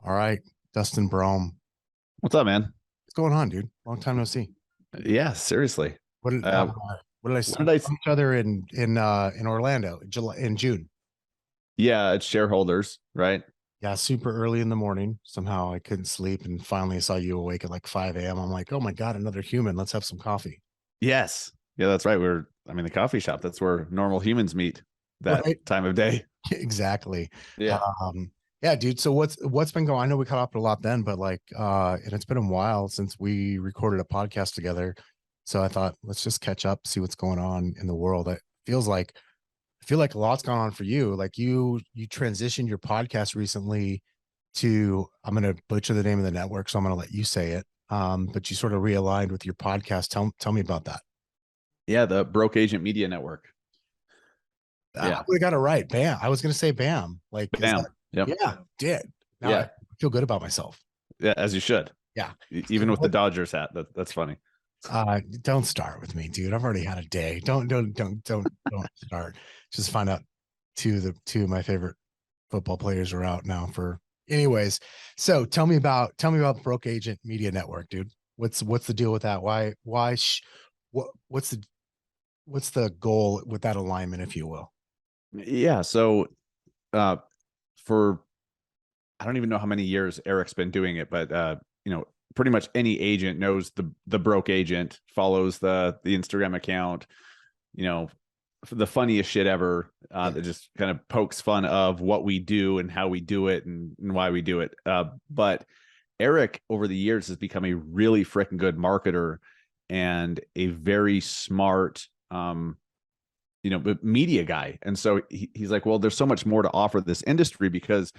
All right, Dustin Brohm. What's up, man? What's going on, dude? Long time no see. Yeah, seriously. What did uh, Uh, what did I what see? did I? Each other in Orlando in June. Yeah, it's shareholders, right? Yeah, super early in the morning. Somehow I couldn't sleep, and finally I saw you awake at like 5 a.m. I'm like, oh my god, another human. Let's have some coffee. Yes. Yeah, that's right. The coffee shop. That's where normal humans meet that Right? time of day. Exactly. Yeah. Um, yeah, dude. So what's been going? I know we caught up a lot then, but and it's been a while since we recorded a podcast together. So I thought let's just catch up, see what's going on in the world. It feels like I feel like a lot's gone on for you. Like you transitioned your podcast recently to I'm gonna butcher the name of the network, so I'm gonna let you say it. But you sort of realigned with your podcast. Tell me about that. Yeah, the Broke Agent Media Network. I Yeah. would have got it right. Bam. I was gonna say bam. Like, is that Bam. Yep. yeah, did. Now I Yeah. feel good about myself. Yeah, as you should. Yeah. So Even with the Dodgers hat. That's funny. don't start with me, dude. I've already had a day. Don't start. Just find out two of my favorite football players are out now for anyways. So tell me about Broke Agent Media Network, dude. What's the deal with that? What's the goal with that alignment, if you will? Yeah. So uh for I don't even know how many years Eric's been doing it, but pretty much any agent knows the broke agent, follows the Instagram account, you know, the funniest shit ever, that just kind of pokes fun of what we do and how we do it and why we do it. But Eric over the years has become a really freaking good marketer and a very smart media guy. And so he's like, well, there's so much more to offer this industry because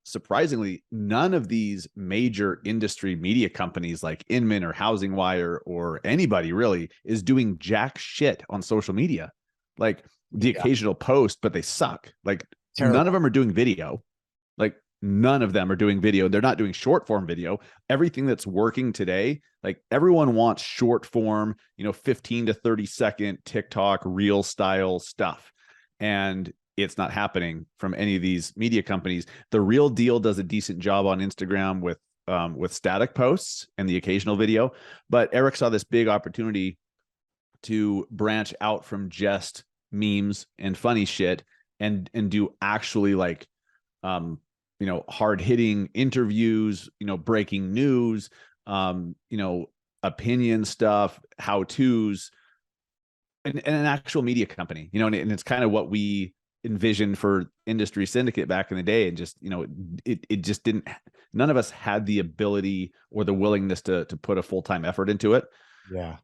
surprisingly, none of these major industry media companies like Inman or Housing Wire or anybody really is doing jack shit on social media. Like the Yeah, occasional post, but they suck. Like none of terrible. them are doing video. Like none of them are doing video. They're not doing short form video. Everything that's working today, like everyone wants short form, 15 to 30-second TikTok reel style stuff. And it's not happening from any of these media companies. The Real Deal does a decent job on Instagram with static posts and the occasional video, but Eric saw this big opportunity to branch out from just memes and funny shit and do actually like hard hitting interviews, breaking news, opinion stuff, how to's, and an actual media company, and it's kind of what we envisioned for Industry Syndicate back in the day. And just, it just didn't, none of us had the ability or the willingness to put a full-time effort into it. Yeah.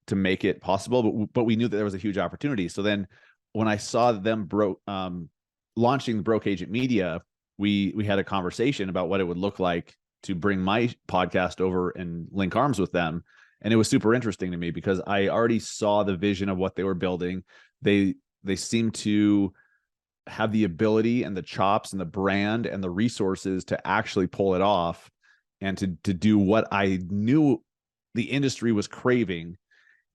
To make it possible, but we knew that there was a huge opportunity. So then when I saw them launching the Broke Agent Media, we had a conversation about what it would look like to bring my podcast over and link arms with them. And it was super interesting to me because I already saw the vision of what they were building. They seem to have the ability and the chops and the brand and the resources to actually pull it off and to do what I knew the industry was craving.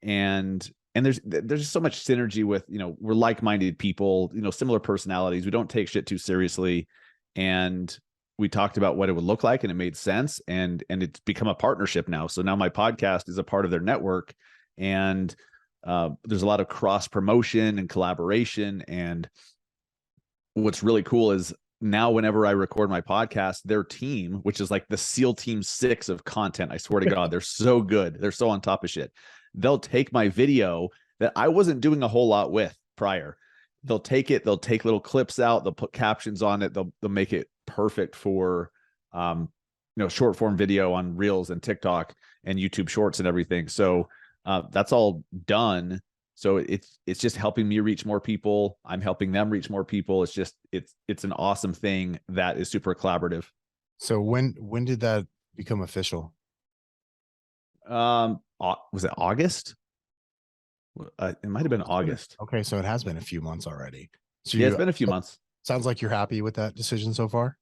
And there's just so much synergy with, we're like-minded people, similar personalities. We don't take shit too seriously. And we talked about what it would look like and it made sense. And it's become a partnership now. So now my podcast is a part of their network, and there's a lot of cross promotion and collaboration. And what's really cool is now whenever I record my podcast, their team, which is like the SEAL Team 6 of content, I swear to God, they're so good. They're so on top of shit. They'll take my video that I wasn't doing a whole lot with prior. They'll take it, they'll take little clips out, they'll put captions on it, they'll make it perfect for short form video on Reels and TikTok and YouTube Shorts and everything. So that's all done. So it's just helping me reach more people. I'm helping them reach more people. It's just it's an awesome thing that is super collaborative. So when did that become official? Was it August? It might have been August. Okay, so it has been a few months already. So Yeah, it's been a few months. sounds like you're happy with that decision so far.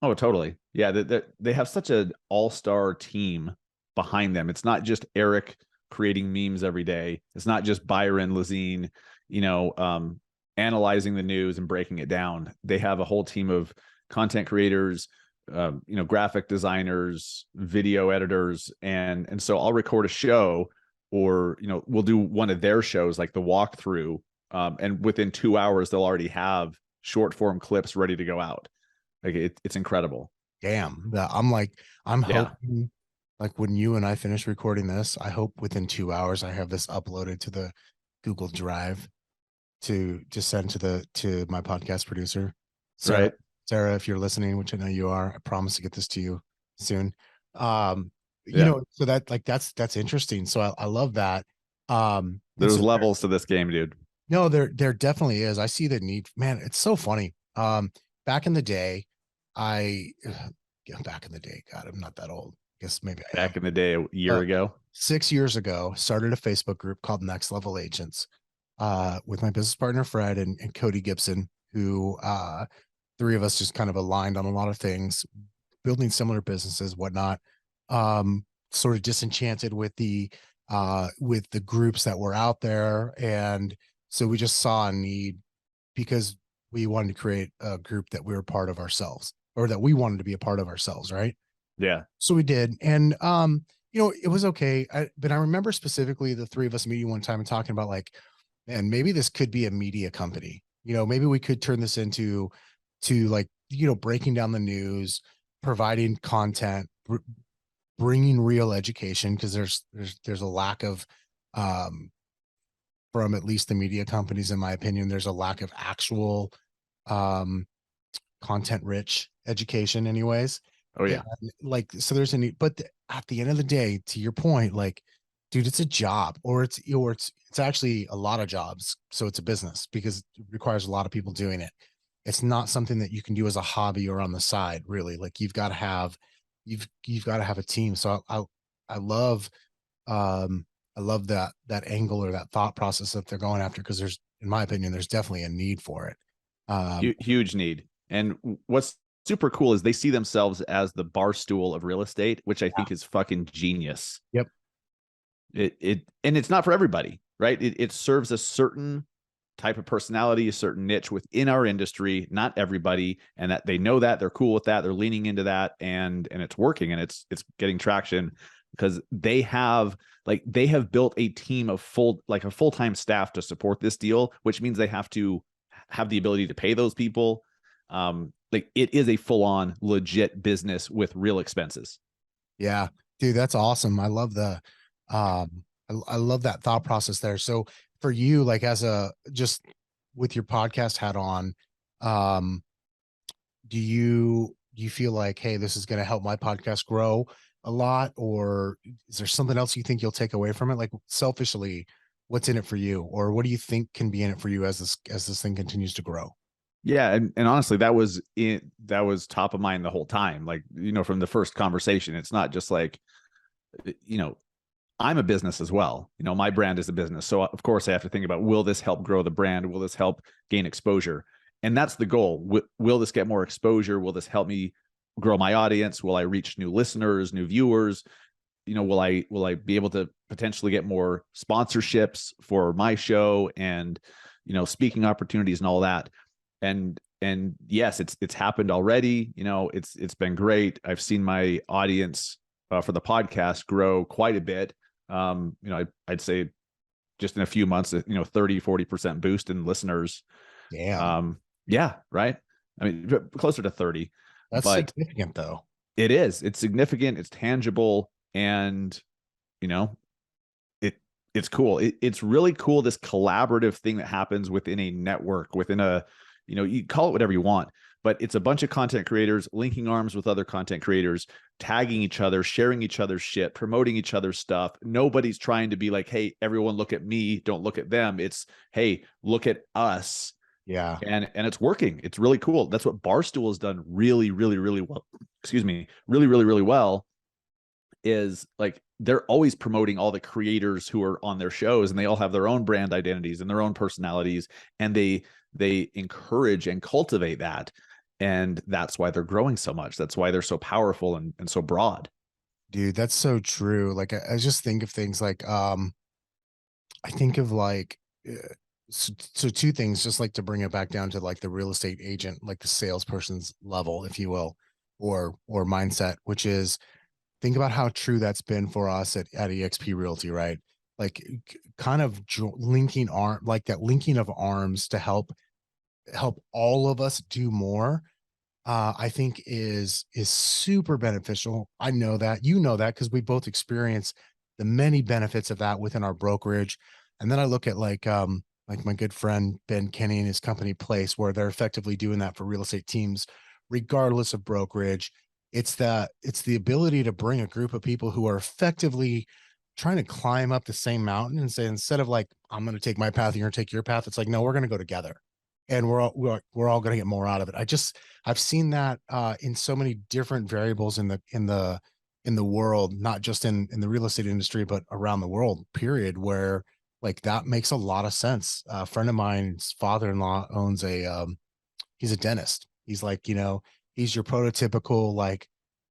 Oh, totally. Yeah, they have such an all-star team behind them. It's not just Eric creating memes every day. It's not just Byron Lazine, analyzing the news and breaking it down. They have a whole team of content creators, graphic designers, video editors, and so I'll record a show, or we'll do one of their shows like the walkthrough, and within 2 hours they'll already have short form clips ready to go out. Like it's incredible. Damn. I'm Yeah. hoping like when you and I finish recording this, I hope within 2 hours I have this uploaded to the Google Drive to just send to my podcast producer. Sarah, Right. Sarah, if you're listening, which I know you are, I promise to get this to you soon. Yeah. So that's interesting. So I love that. And There's so levels to this game, dude. no, there definitely is. I see the need. Man, it's so funny. Back in the day, I back in the day, God, I'm not that old. I guess maybe I am. Back in the day, a year Uh, ago. 6 years ago, started a Facebook group called Next Level Agents, with my business partner Fred and Cody Gibson, who three of us just kind of aligned on a lot of things, building similar businesses, whatnot. Sort of disenchanted with the groups that were out there, and so we just saw a need because we wanted to create a group that we were part of ourselves, or that we wanted to be a part of ourselves, right? Yeah. So we did, and it was okay. But I remember specifically the three of us meeting one time and talking about like, man, maybe this could be a media company. Maybe we could turn this into like breaking down the news, providing content, bringing real education, because there's a lack of from at least the media companies, in my opinion, there's a lack of actual um content rich education anyways. Oh And yeah. like, so there's a need, but at the end of the day, to your point, like, dude, it's a job, or it's actually a lot of jobs. So it's a business because it requires a lot of people doing it. It's not something that you can do as a hobby or on the side, really. Like you've got to have a team. So I love um I love that angle or that thought process that they're going after, because in my opinion, there's definitely a need for it. Huge need. And what's super cool is they see themselves as the bar stool of real estate, which I Yeah. think is fucking genius. Yep. And it's not for everybody, right? It serves a certain type of personality, a certain niche within our industry, not everybody, and that they know that, they're cool with that, they're leaning into that, and it's working, and it's getting traction because they have built a team of a full-time staff to support this deal, which means they have to have the ability to pay those people. Like it is a full-on legit business with real expenses. Yeah, dude, that's awesome. I love I love that thought process there. So for you, like as a just with your podcast hat on, um, do you feel like, hey, this is going to help my podcast grow a lot, or is there something else you think you'll take away from it? Like selfishly, what's in it for you, or what do you think can be in it for you as this thing continues to grow? Yeah, and honestly, that was top of mind the whole time. Like, from the first conversation, it's not just like, you know, I'm a business as well. My brand is a business. So of course I have to think about, will this help grow the brand? Will this help gain exposure? And that's the goal. Will this get more exposure? Will this help me grow my audience? Will I reach new listeners, new viewers? Will I be able to potentially get more sponsorships for my show and, speaking opportunities and all that? And yes, it's happened already. It's been great. I've seen my audience for the podcast grow quite a bit. I'd say just in a few months, 30-40% boost in listeners. Damn, Yeah, right. I mean, closer to 30, that's but significant though. it's significant, it's tangible, and you know, it's cool. It's really cool, this collaborative thing that happens within a network, within a, you call it whatever you want, but it's a bunch of content creators linking arms with other content creators, tagging each other, sharing each other's shit, promoting each other's stuff. Nobody's trying to be like, hey, everyone look at me, don't look at them. It's, hey, look at us. Yeah, And it's working. It's really cool. That's what Barstool has done really, really, really well. Excuse me, really, really, really well, is like they're always promoting all the creators who are on their shows, and they all have their own brand identities and their own personalities, and they encourage and cultivate that. And that's why they're growing so much. That's why they're so powerful and so broad. dude, that's so true. Like I just think of things like I think of like so two things, just like to bring it back down to like the real estate agent, like the salesperson's level, if you will. or mindset, which is, think about how true that's been for us at EXP Realty, right? Like kind of linking arm, like that linking of arms to help all of us do more. I think is super beneficial. I know that, you know that, because we both experience the many benefits of that within our brokerage. And then I look at like my good friend Ben Kenny and his company Place, where they're effectively doing that for real estate teams, regardless of brokerage. It's the ability to bring a group of people who are effectively trying to climb up the same mountain and say, instead of like, I'm going to take my path, you're going to take your path, it's like, no, we're going to go together, and we're all going to get more out of it. I've seen that in so many different variables in the world, not just in the real estate industry, but around the world, period, where like that makes a lot of sense. A friend of mine's father-in-law owns he's a dentist. He's like, he's your prototypical like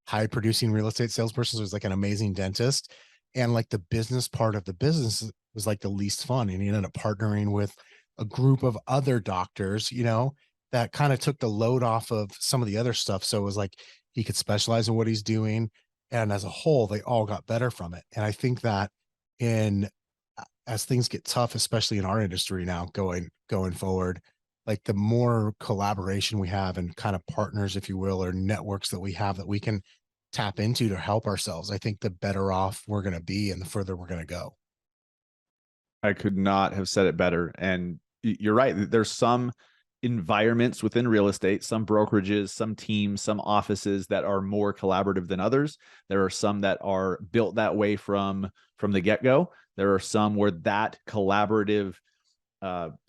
high producing real estate salesperson. So he's like an amazing dentist. And like the business part of the business was like the least fun. And he ended up partnering with a group of other doctors, that kind of took the load off of some of the other stuff. So it was like he could specialize in what he's doing. And as a whole, they all got better from it. And I think that in as things get tough, especially in our industry now going forward, like the more collaboration we have and kind of partners, if you will, or networks that we have that we can tap into to help ourselves, I think the better off we're going to be and the further we're going to go. I could not have said it better. And you're right. There's some environments within real estate, some brokerages, some teams, some offices that are more collaborative than others. There are some that are built that way from the get-go. There are some where that collaborative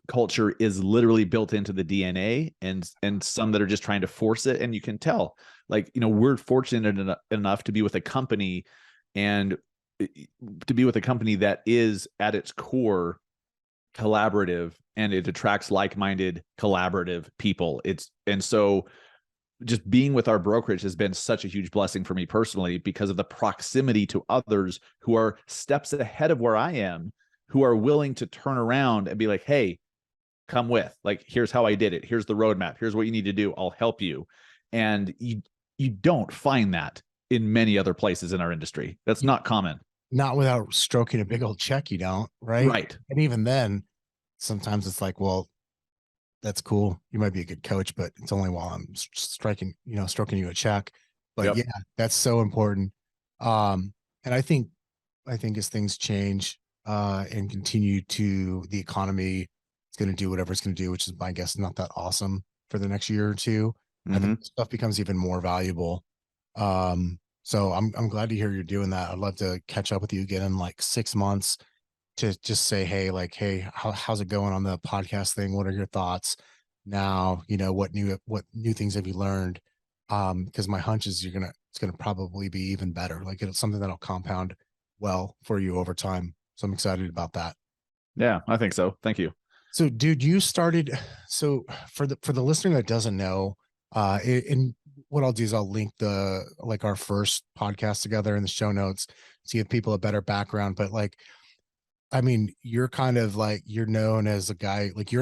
culture is literally built into the DNA, and some that are just trying to force it. And you can tell, like, we're fortunate enough to be with a company and to be with a company that is at its core collaborative, and it attracts like-minded collaborative people. And so just being with our brokerage has been such a huge blessing for me personally, because of the proximity to others who are steps ahead of where I am, who are willing to turn around and be like, hey, come with, like, here's how I did it. Here's the roadmap. Here's what you need to do. I'll help you. And you don't find that in many other places in our industry. That's not common. Not without stroking a big old check, you don't, right? Right. And even then, sometimes it's like, well, that's cool. You might be a good coach, but it's only while I'm stroking you a check. But Yep. yeah, that's so important. And I think as things change and continue to, the economy is going to do whatever it's going to do, which is, my guess, not that awesome for the next year or two. I Mm-hmm. think stuff becomes even more valuable. So I'm glad to hear you're doing that. I'd love to catch up with you again in like 6 months to just say, hey, like, hey, how's it going on the podcast thing? What are your thoughts now? What new things have you learned? Because my hunch is it's gonna probably be even better. Like, it's something that'll compound well for you over time. So I'm excited about that. Yeah, I think so. Thank you. So, dude, you started. So for the listener that doesn't know, and what I'll do is I'll link our first podcast together in the show notes to give people a better background. But like, I mean, you're kind of like, you're known as a guy, like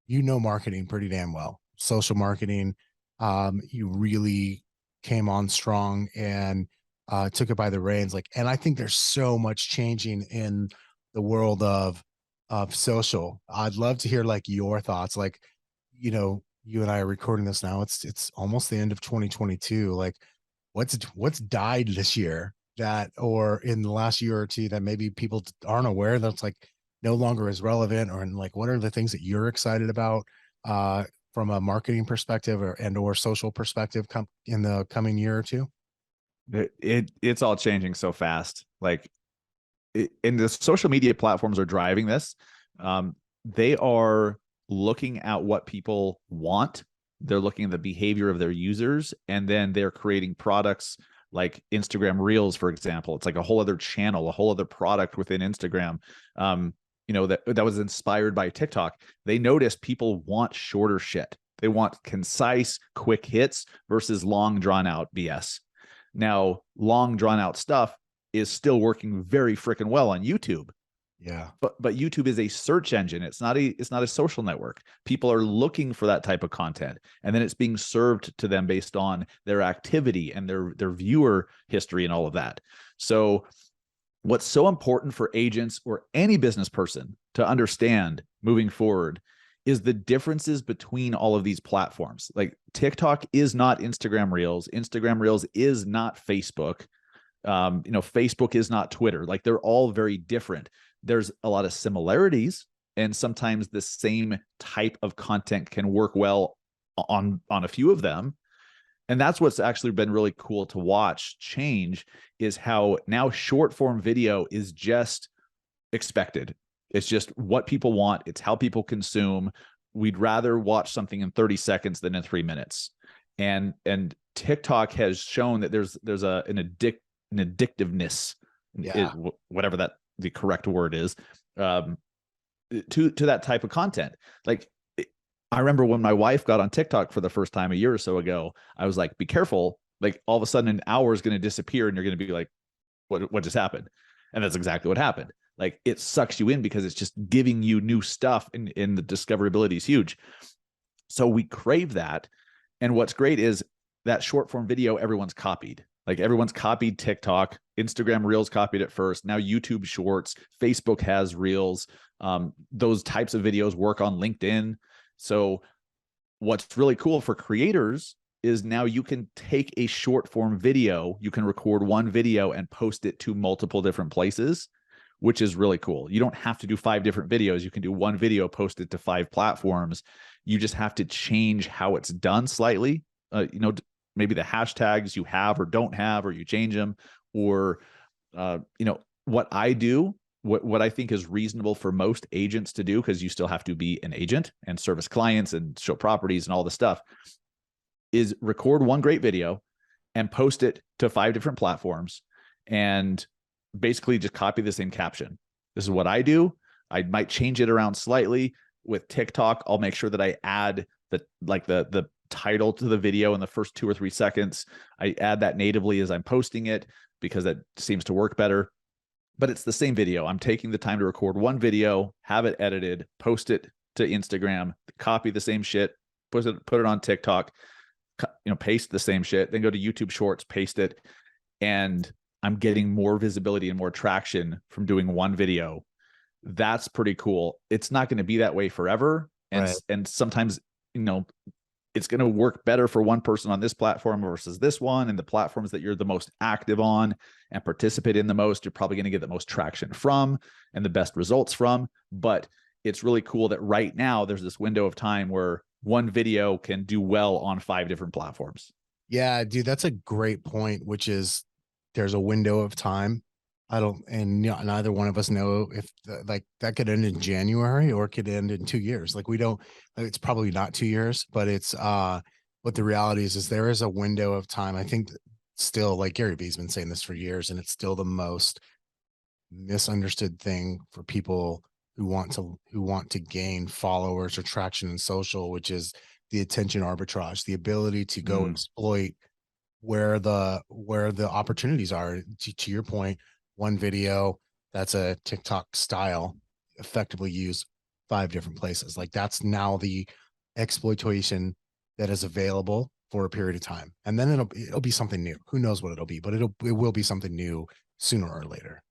marketing pretty damn well, social marketing. You really came on strong and took it by the reins. Like, and I think there's so much changing in the world of social. I'd love to hear like your thoughts. Like, you and I are recording this now. It's almost the end of 2022. Like, what's died this year, that, or in the last year or two, that maybe people aren't aware, that's like no longer as relevant, or in like, what are the things that you're excited about from a marketing perspective or social perspective in the coming year or two? It's all changing so fast. Like, and the social media platforms are driving this. They are looking at what people want. They're looking at the behavior of their users, and then they're creating products like Instagram Reels, for example. It's like a whole other channel, a whole other product within Instagram. That was inspired by TikTok. They noticed people want shorter shit. They want concise, quick hits versus long, drawn out BS. Now, long, drawn out stuff is still working very freaking well on YouTube. Yeah. But YouTube is a search engine. It's not a social network. People are looking for that type of content, and then it's being served to them based on their activity and their viewer history and all of that. So what's so important for agents or any business person to understand moving forward is the differences between all of these platforms. Like TikTok is not Instagram Reels. Instagram Reels is not Facebook. Facebook is not Twitter. Like they're all very different. There's a lot of similarities, and sometimes the same type of content can work well on a few of them. And that's what's actually been really cool to watch change, is how now short form video is just expected. It's just what people want. It's how people consume. We'd rather watch something in 30 seconds than in 3 minutes. And TikTok has shown that there's an addictiveness, whatever that the correct word is, to that type of content. Like I remember when my wife got on TikTok for the first time a year or so ago, I was like, be careful. Like all of a sudden an hour is going to disappear and you're going to be like, what just happened? And that's exactly what happened. Like it sucks you in because it's just giving you new stuff, and the discoverability is huge. So we crave that. And what's great is that short form video, everyone's copied. Like everyone's copied TikTok. Instagram Reels copied it first. Now YouTube Shorts, Facebook has Reels. Those types of videos work on LinkedIn. So what's really cool for creators is now you can take a short form video, you can record one video and post it to multiple different places, which is really cool. You don't have to do 5 different videos. You can do one video, post it to 5 platforms. You just have to change how it's done slightly. Maybe the hashtags you have or don't have, or you change them, or what I do, what I think is reasonable for most agents to do, because you still have to be an agent and service clients and show properties and all the stuff, is record one great video and post it to 5 different platforms and basically just copy the same caption. This is what I do. I might change it around slightly. With TikTok, I'll make sure that I add the title to the video in the first 2 or 3 seconds. I add that natively as I'm posting it because that seems to work better. But it's the same video. I'm taking the time to record one video, have it edited, post it to Instagram, copy the same shit, put it on TikTok, paste the same shit, then go to YouTube Shorts, paste it, and I'm getting more visibility and more traction from doing one video. That's pretty cool. It's not going to be that way forever. And sometimes, it's going to work better for one person on this platform versus this one. And the platforms that you're the most active on and participate in the most, you're probably going to get the most traction from and the best results from. But it's really cool that right now there's this window of time where one video can do well on 5 different platforms. Yeah, dude, that's a great point, which is there's a window of time. Neither one of us know if that could end in January or it could end in 2 years. Like it's probably not 2 years, but it's what the reality is there is a window of time. I think still, like Gary Vee's been saying this for years, and it's still the most misunderstood thing for people who want to gain followers or traction in social, which is the attention arbitrage, the ability to go exploit where the opportunities are. To your point, one video that's a TikTok style effectively used 5 different places. Like that's now the exploitation that is available for a period of time. And then it'll be something new. Who knows what it'll be, but it will be something new sooner or later.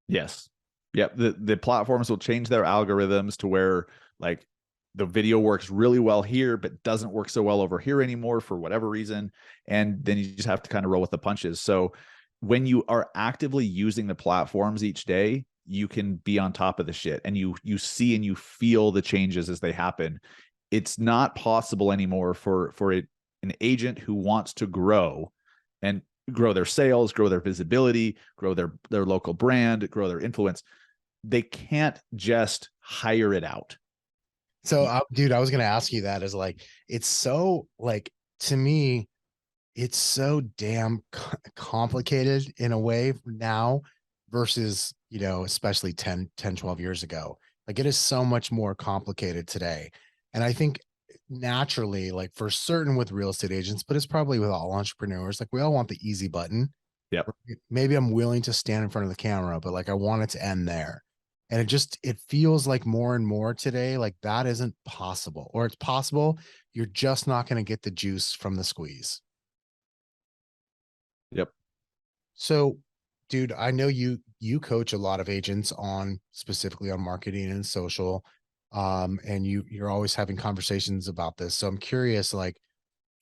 Yes. Yep. The platforms will change their algorithms to where like the video works really well here, but doesn't work so well over here anymore for whatever reason. And then you just have to kind of roll with the punches. So when you are actively using the platforms each day, you can be on top of the shit, and you see and you feel the changes as they happen. It's not possible anymore for an agent who wants to grow and grow their sales, grow their visibility, grow their local brand, grow their influence. They can't just hire it out. So, dude, I was going to ask you that, is like, it's so like, to me, it's so damn complicated in a way now versus, especially 10, 12 years ago. Like it is so much more complicated today. And I think naturally, like for certain with real estate agents, but it's probably with all entrepreneurs, like we all want the easy button. Yep. Maybe I'm willing to stand in front of the camera, but like I want it to end there. And it feels like more and more today, like that isn't possible, or it's possible. You're just not going to get the juice from the squeeze. Yep. So, dude, I know you coach a lot of agents on specifically on marketing and social. And you're always having conversations about this. So I'm curious, like,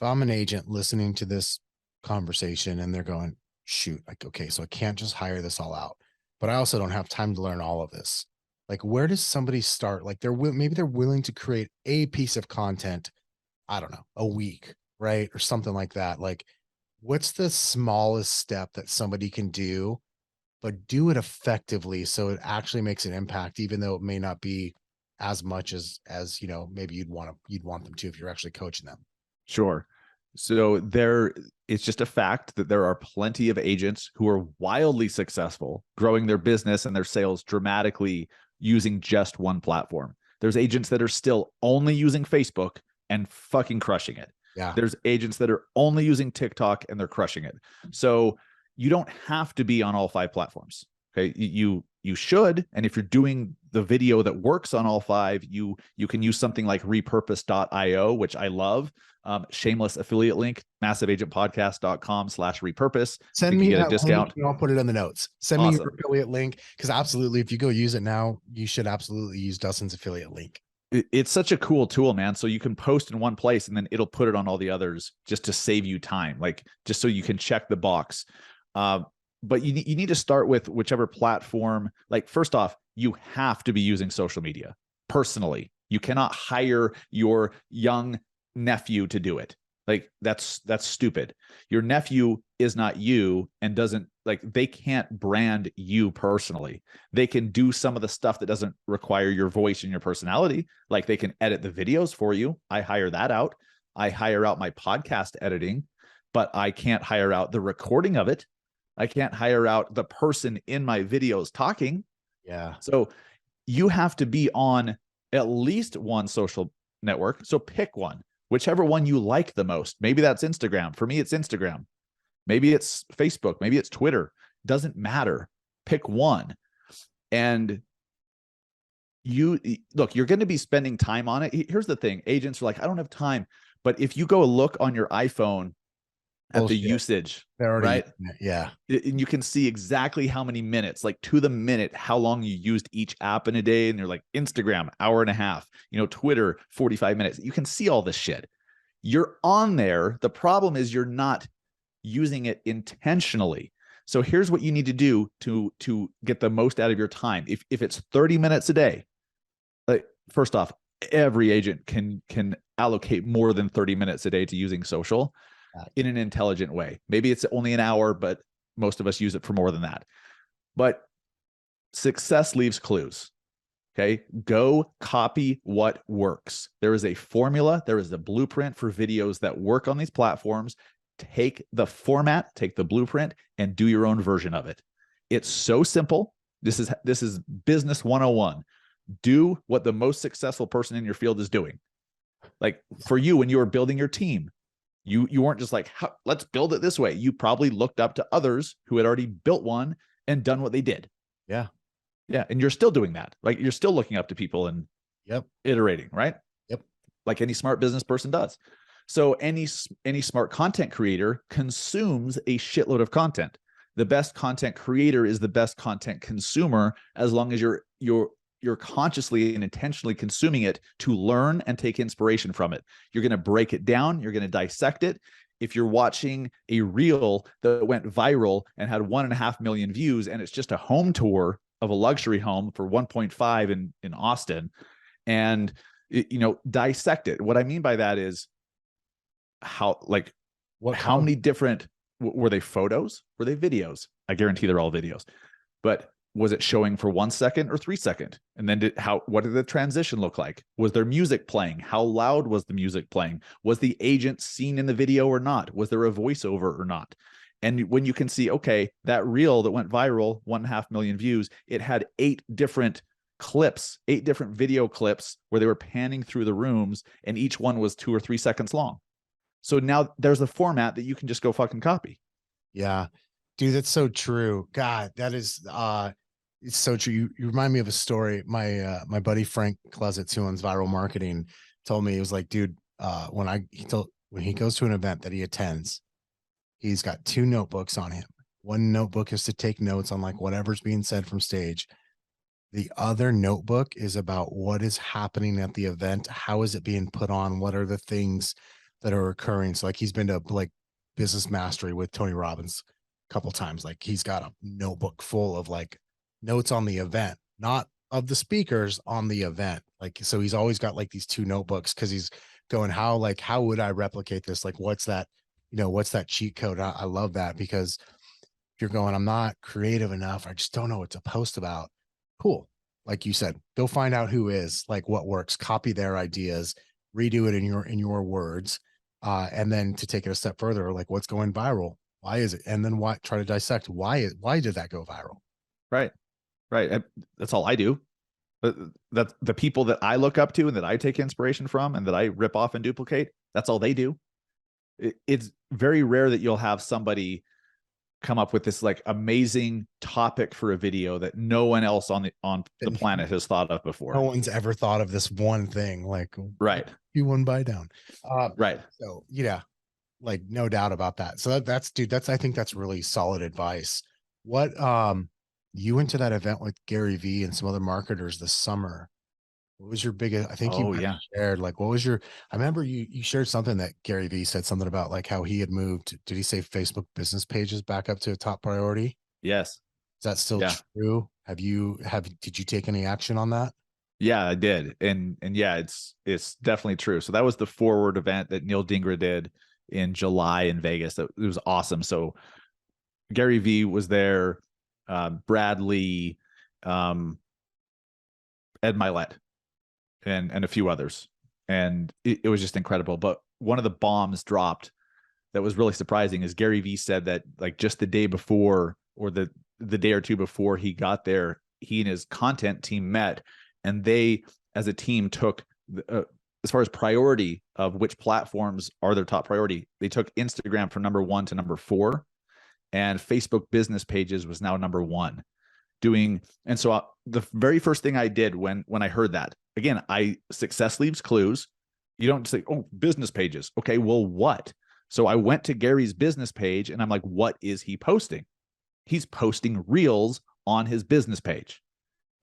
if I'm an agent listening to this conversation and they're going, shoot, like, okay, so I can't just hire this all out, but I also don't have time to learn all of this. Like, where does somebody start? Like, maybe they're willing to create a piece of content, I don't know, a week, right? Or something like that. Like, what's the smallest step that somebody can do, but do it effectively so it actually makes an impact, even though it may not be as much as maybe you'd want them to if you're actually coaching them. Sure. So it's just a fact that there are plenty of agents who are wildly successful, growing their business and their sales dramatically using just one platform. There's agents that are still only using Facebook and fucking crushing it. Yeah. There's agents that are only using TikTok and they're crushing it. So you don't have to be on all 5 platforms. Okay. You should. And if you're doing the video that works on all 5, you can use something like repurpose.io, which I love. Shameless affiliate link, massiveagentpodcast.com/repurpose. Send You can me get a that link discount. and I'll put it in the notes. Send me your Awesome. affiliate link, because absolutely, if you go use it now, you should absolutely use Dustin's affiliate link. It's such a cool tool, man. So you can post in one place and then it'll put it on all the others just to save you time, like just so you can check the box. But you need to start with whichever platform. Like, first off, you have to be using social media personally. You cannot hire your young nephew to do it. Like, that's stupid. Your nephew is not you and doesn't, like, they can't brand you personally. They can do some of the stuff that doesn't require your voice and your personality. Like, they can edit the videos for you. I hire that out. I hire out my podcast editing, but I can't hire out the recording of it. I can't hire out the person in my videos talking. Yeah. So you have to be on at least one social network. So pick one, whichever one you like the most. Maybe that's Instagram. For me, it's Instagram. Maybe it's Facebook. Maybe it's Twitter. Doesn't matter. Pick one. And you're going to be spending time on it. Here's the thing. Agents are like, I don't have time. But if you go look on your iPhone at the usage, right? Yeah. And you can see exactly how many minutes, like to the minute, how long you used each app in a day. And you're like, Instagram, hour and a half, Twitter, 45 minutes. You can see all this shit. You're on there. The problem is you're not using it intentionally. So here's what you need to do to get the most out of your time. If it's 30 minutes a day, like, first off, every agent can allocate more than 30 minutes a day to using social in an intelligent way. Maybe it's only an hour, but most of us use it for more than that. But success leaves clues. Okay. Go copy what works. There is a formula. There is a blueprint for videos that work on these platforms. Take the format, take the blueprint, and do your own version of it. It's so simple. This is business 101. Do what the most successful person in your field is doing. Like, for you, when you were building your team, you weren't just like, let's build it this way. You probably looked up to others who had already built one and done what they did. Yeah. Yeah. And you're still doing that. Like, you're still looking up to people and iterating, right? Yep. Like any smart business person does. So any smart content creator consumes a shitload of content. The best content creator is the best content consumer, as long as you're consciously and intentionally consuming it to learn and take inspiration from it. You're going to break it down. You're going to dissect it. If you're watching a reel that went viral and had 1.5 million views, and it's just a home tour of a luxury home for 1.5 in Austin, and dissect it. What I mean by that is how many different, were they photos? Were they videos? I guarantee they're all videos. But was it showing for 1 second or 3 seconds? And then what did the transition look like? Was there music playing? How loud was the music playing? Was the agent seen in the video or not? Was there a voiceover or not? And when you can see, okay, that reel that went viral, 1.5 million views, it had 8 different video clips where they were panning through the rooms, and each one was 2 or 3 seconds long. So now there's a format that you can just go fucking copy. Yeah. Dude, that's so true. God, that is It's so true. You remind me of a story. My buddy Frank Klesitz, who owns Viral Marketing, told me. He was like, dude, when he goes to an event that he attends, he's got two notebooks on him. One notebook is to take notes on like whatever's being said from stage. The other notebook is about what is happening at the event. How is it being put on? What are the things that are occurring? So like he's been to like business mastery with Tony Robbins a couple times. Like he's got a notebook full of like notes on the event, not of the speakers on the event. Like, so he's always got like these two notebooks because he's going, how would I replicate this? Like, what's that, what's that cheat code? I love that because if you're going, I'm not creative enough, I just don't know what to post about. Cool. Like you said, go find out who is, like what works, copy their ideas, redo it in your words. And then to take it a step further, like what's going viral? Why is it? And then try to dissect why did that go viral? Right. Right. That's all I do. That the people that I look up to and that I take inspiration from and that I rip off and duplicate, that's all they do. It's very rare that you'll have somebody come up with this like amazing topic for a video that no one else on the planet has thought of before. No one's ever thought of this one thing. Like, right. You one buy down. Right. So yeah, like no doubt about that. So I think that's really solid advice. What, you went to that event with Gary V and some other marketers this summer. What was your biggest, I think you shared, like, what was I remember you shared something that Gary V said something about like how he had moved. Did he say Facebook business pages back up to a top priority? Yes. Is that still true? Did you take any action on that? Yeah, I did. And yeah, it's definitely true. So that was the Forward event that Neil Dingra did in July in Vegas. It was awesome. So Gary V was there, Bradley, Ed Milet, and a few others. And it was just incredible. But one of the bombs dropped that was really surprising is Gary V said that like just the day before or the day or two before he got there, he and his content team met, and they as a team took as far as priority of which platforms are their top priority, they took Instagram from number 1 to number 4, and Facebook business pages was now number 1. And so the very first thing I did when I heard that, again, success leaves clues. You don't say, oh, business pages. Okay, well, what? So I went to Gary's business page and I'm like, what is he posting? He's posting reels on his business page.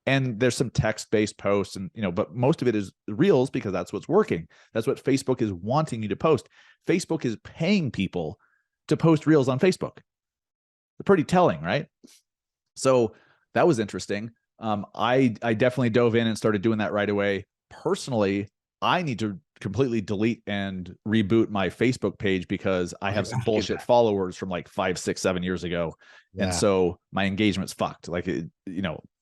And there's some text-based posts and, but most of it is reels because that's what's working. That's what Facebook is wanting you to post. Facebook is paying people to post reels on Facebook. They're pretty telling, right? So that was interesting. I definitely dove in and started doing that right away. Personally, I need to completely delete and reboot my Facebook page because I have some bullshit followers from like 5, 6, 7 years ago. Yeah. And so my engagement's fucked. Like,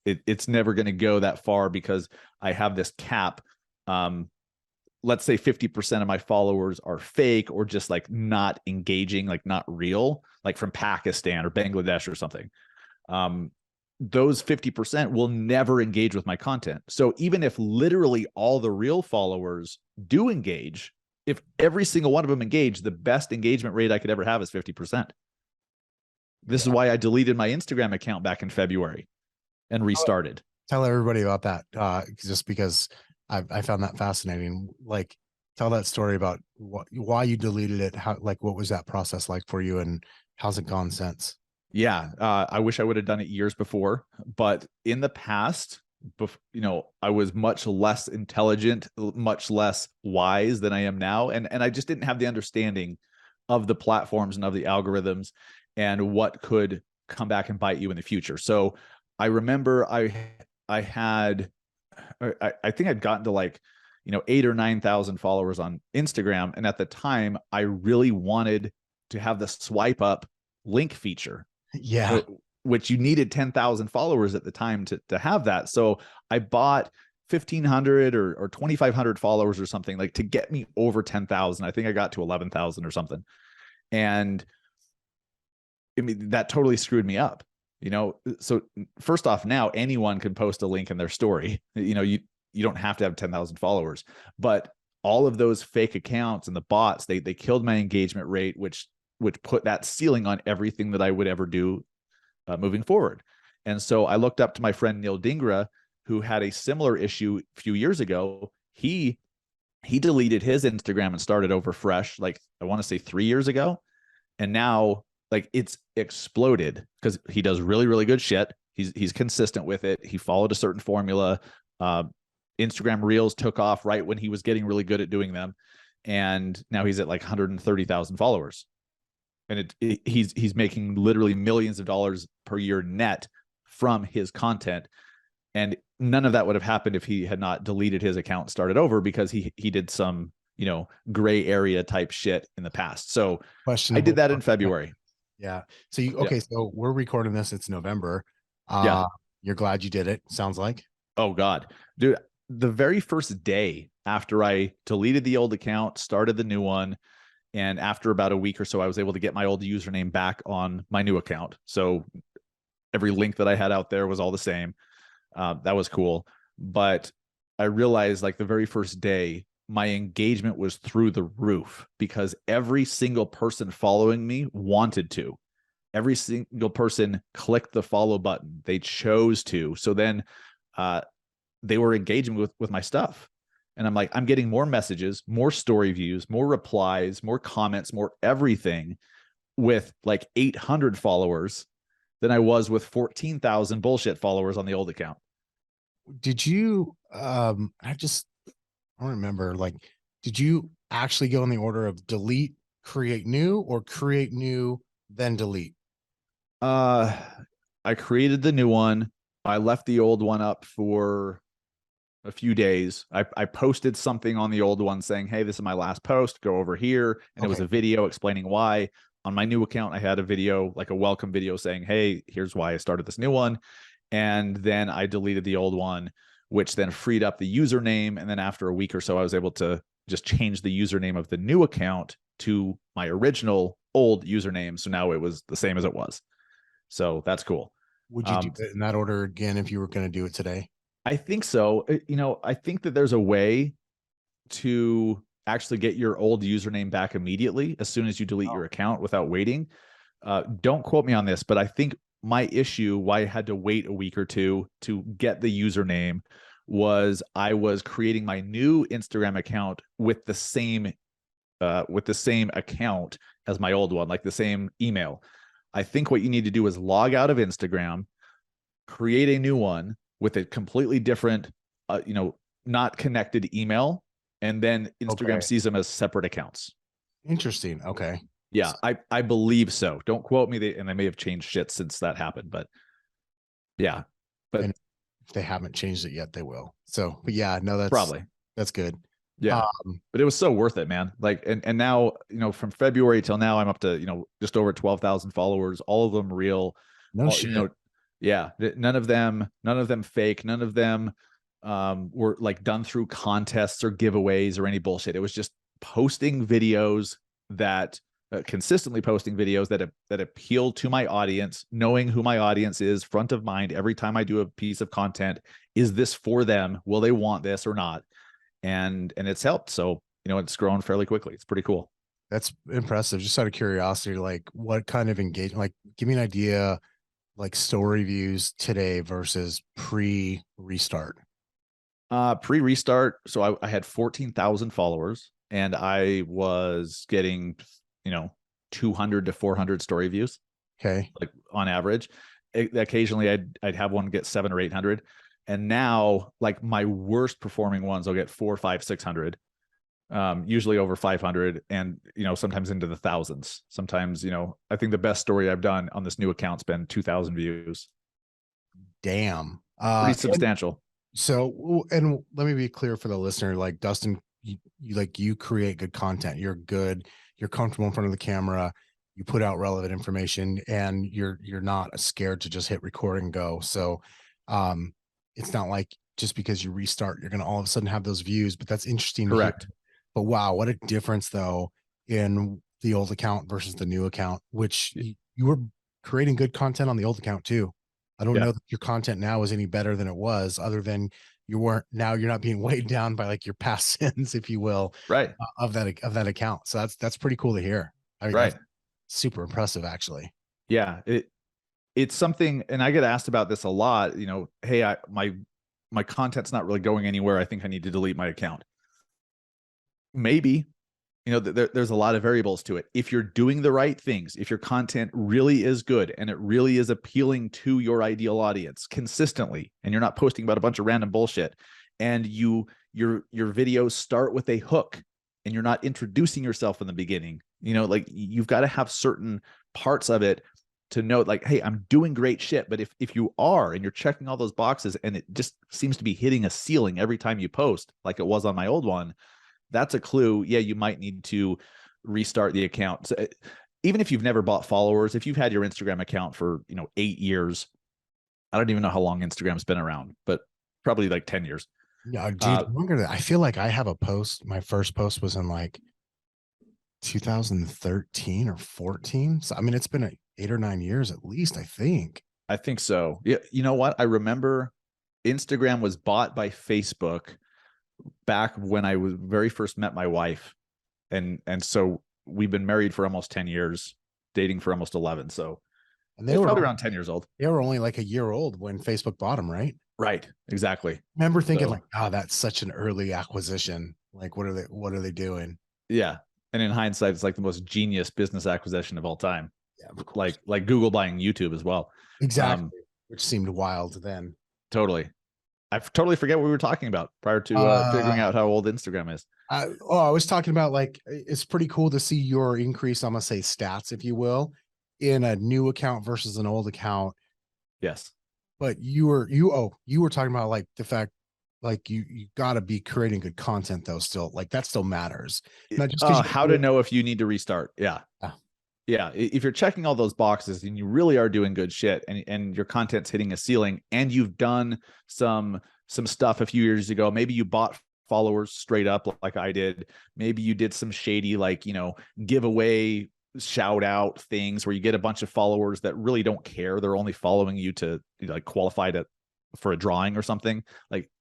it's never going to go that far because I have this cap. Let's say 50% of my followers are fake or just like not engaging, like not real, like from Pakistan or Bangladesh or something. Those 50% will never engage with my content. So even if literally all the real followers do engage, if every single one of them engage, the best engagement rate I could ever have is 50%. This is why I deleted my Instagram account back in February and restarted. Tell everybody about that, just because I found that fascinating. Like, tell that story about why you deleted it. How, like, what was that process like for you, and how's it gone since? Yeah, I wish I would have done it years before, but in the past, I was much less intelligent, much less wise than I am now, and I just didn't have the understanding of the platforms and of the algorithms and what could come back and bite you in the future. So I remember I think I'd gotten to like 8,000 or 9,000 followers on Instagram, and at the time I really wanted to have the swipe up link feature. Yeah. Which you needed 10,000 followers at the time to have that. So I bought 1,500 or 2,500 followers or something, like to get me over 10,000. I think I got to 11,000 or something. And I mean, that totally screwed me up, So first off, now anyone can post a link in their story. You don't have to have 10,000 followers, but all of those fake accounts and the bots, they killed my engagement rate, which put that ceiling on everything that I would ever do moving forward. And so I looked up to my friend Neil Dingra, who had a similar issue a few years ago. He deleted his Instagram and started over fresh, like I want to say 3 years ago. And now like it's exploded because he does really, really good shit. He's consistent with it. He followed a certain formula. Uh, Instagram Reels took off right when he was getting really good at doing them. And now he's at like 130,000 followers. And he's making literally millions of dollars per year net from his content. And none of that would have happened if he had not deleted his account and started over, because he did some, gray area type shit in the past. So I did Questionable. that in February. Yeah. So Yeah. so we're recording this. It's November. Yeah. You're glad you did it. Sounds like. Oh God, dude, the very first day after I deleted the old account, started the new one, and after about a week or so, I was able to get my old username back on my new account. So every link that I had out there was all the same. That was cool. But I realized like the very first day, my engagement was through the roof because every single person following me wanted to. Every single person clicked the follow button. They chose to. So then they were engaging with my stuff. And I'm like, I'm getting more messages, more story views, more replies, more comments, more everything with like 800 followers than I was with 14,000 bullshit followers on the old account. Did you I don't remember, like, did you actually go in the order of delete, create new, or create new, then delete? I created the new one. I left the old one up for a few days. I posted something on the old one saying, hey, this is my last post, go over here. And it was a video explaining why. On my new account, I had a video, like a welcome video saying, hey, here's why I started this new one. And then I deleted the old one, which then freed up the username. And then after a week or so, I was able to just change the username of the new account to my original old username. So now it was the same as it was. So that's cool. Would you do it in that order again if you were going to do it today? I think so. I think that there's a way to actually get your old username back immediately as soon as you delete your account without waiting. Don't quote me on this, but I think my issue why I had to wait a week or two to get the username was I was creating my new Instagram account with the same account as my old one, like the same email. I think what you need to do is log out of Instagram, create a new one with a completely different, not connected email, and then Instagram sees them as separate accounts. Interesting. Okay. Yeah, I believe so. Don't quote me, and they may have changed shit since that happened, but yeah. But and if they haven't changed it yet, they will. So, but yeah, no, that's good. Yeah. But it was so worth it, man. Like, and now, from February till now, I'm up to, just over 12,000 followers, all of them real. No shit. Yeah. None of them fake. None of them were like done through contests or giveaways or any bullshit. It was just posting videos that consistently posting videos that appeal to my audience, knowing who my audience is front of mind every time I do a piece of content. Is this for them? Will they want this or not? And it's helped. So, it's grown fairly quickly. It's pretty cool. That's impressive. Just out of curiosity, like what kind of engagement, like give me an idea, like story views today versus pre-restart. Pre-restart. So I had 14,000 followers and I was getting, 200 to 400 story views. Okay. Like on average. Occasionally I'd have one get 700 or 800. And now like my worst performing ones, I'll get 400, 500, 600, usually over 500 and, sometimes into the thousands. Sometimes, I think the best story I've done on this new account's been 2,000 views. Damn. Pretty substantial. So, and let me be clear for the listener, like Dustin, you create good content. You're comfortable in front of the camera. You put out relevant information and you're not scared to just hit record and go. So, it's not like just because you restart, you're going to all of a sudden have those views, but that's interesting. Correct. To hear. But wow, what a difference though in the old account versus the new account, which you were creating good content on the old account too. I don't know that your content now is any better than it was, other than you're not being weighed down by like your past sins, if you will, right, of that account. So that's pretty cool to hear. I mean, right. super impressive, actually. Yeah. it's something, and I get asked about this a lot, hey, my content's not really going anywhere. I think I need to delete my account. Maybe, there's a lot of variables to it. If you're doing the right things, if your content really is good and it really is appealing to your ideal audience consistently, and you're not posting about a bunch of random bullshit, and your videos start with a hook and you're not introducing yourself in the beginning, like you've got to have certain parts of it to note, like, hey, I'm doing great shit. But if you are, and you're checking all those boxes and it just seems to be hitting a ceiling every time you post, like it was on my old one, that's a clue. Yeah, you might need to restart the account. So, even if you've never bought followers, if you've had your Instagram account for 8 years, I don't even know how long Instagram's been around, but probably like 10 years. Yeah, dude, longer than, I feel like I have a post. My first post was in like 2013 or 14. So I mean, it's been 8 or 9 years at least, I think. I think so. Yeah, you know what? I remember Instagram was bought by Facebook back when I was very first met my wife. And so we've been married for almost 10 years, dating for almost 11. So And they it's were probably around 10 years old. They were only like a year old when Facebook bought them, right? Right. Exactly. I remember thinking like, oh, that's such an early acquisition. Like, what are they doing? Yeah. And in hindsight, it's like the most genius business acquisition of all time. Yeah, like Google buying YouTube as well. Exactly. Which seemed wild then. Totally. I totally forget what we were talking about prior to figuring out how old Instagram is. I was talking about, like, it's pretty cool to see your increase, I'm gonna say stats, if you will, in a new account versus an old account. Yes. But you were talking about like the fact, like you got to be creating good content though. Still, like that still matters. Not just how to know if you need to restart. Yeah. Yeah. If you're checking all those boxes and you really are doing good shit, and your content's hitting a ceiling, and you've done some stuff a few years ago, maybe you bought followers straight up like I did. Maybe you did some shady, like, giveaway shout out things where you get a bunch of followers that really don't care. They're only following you to like qualify for a drawing or something. Like,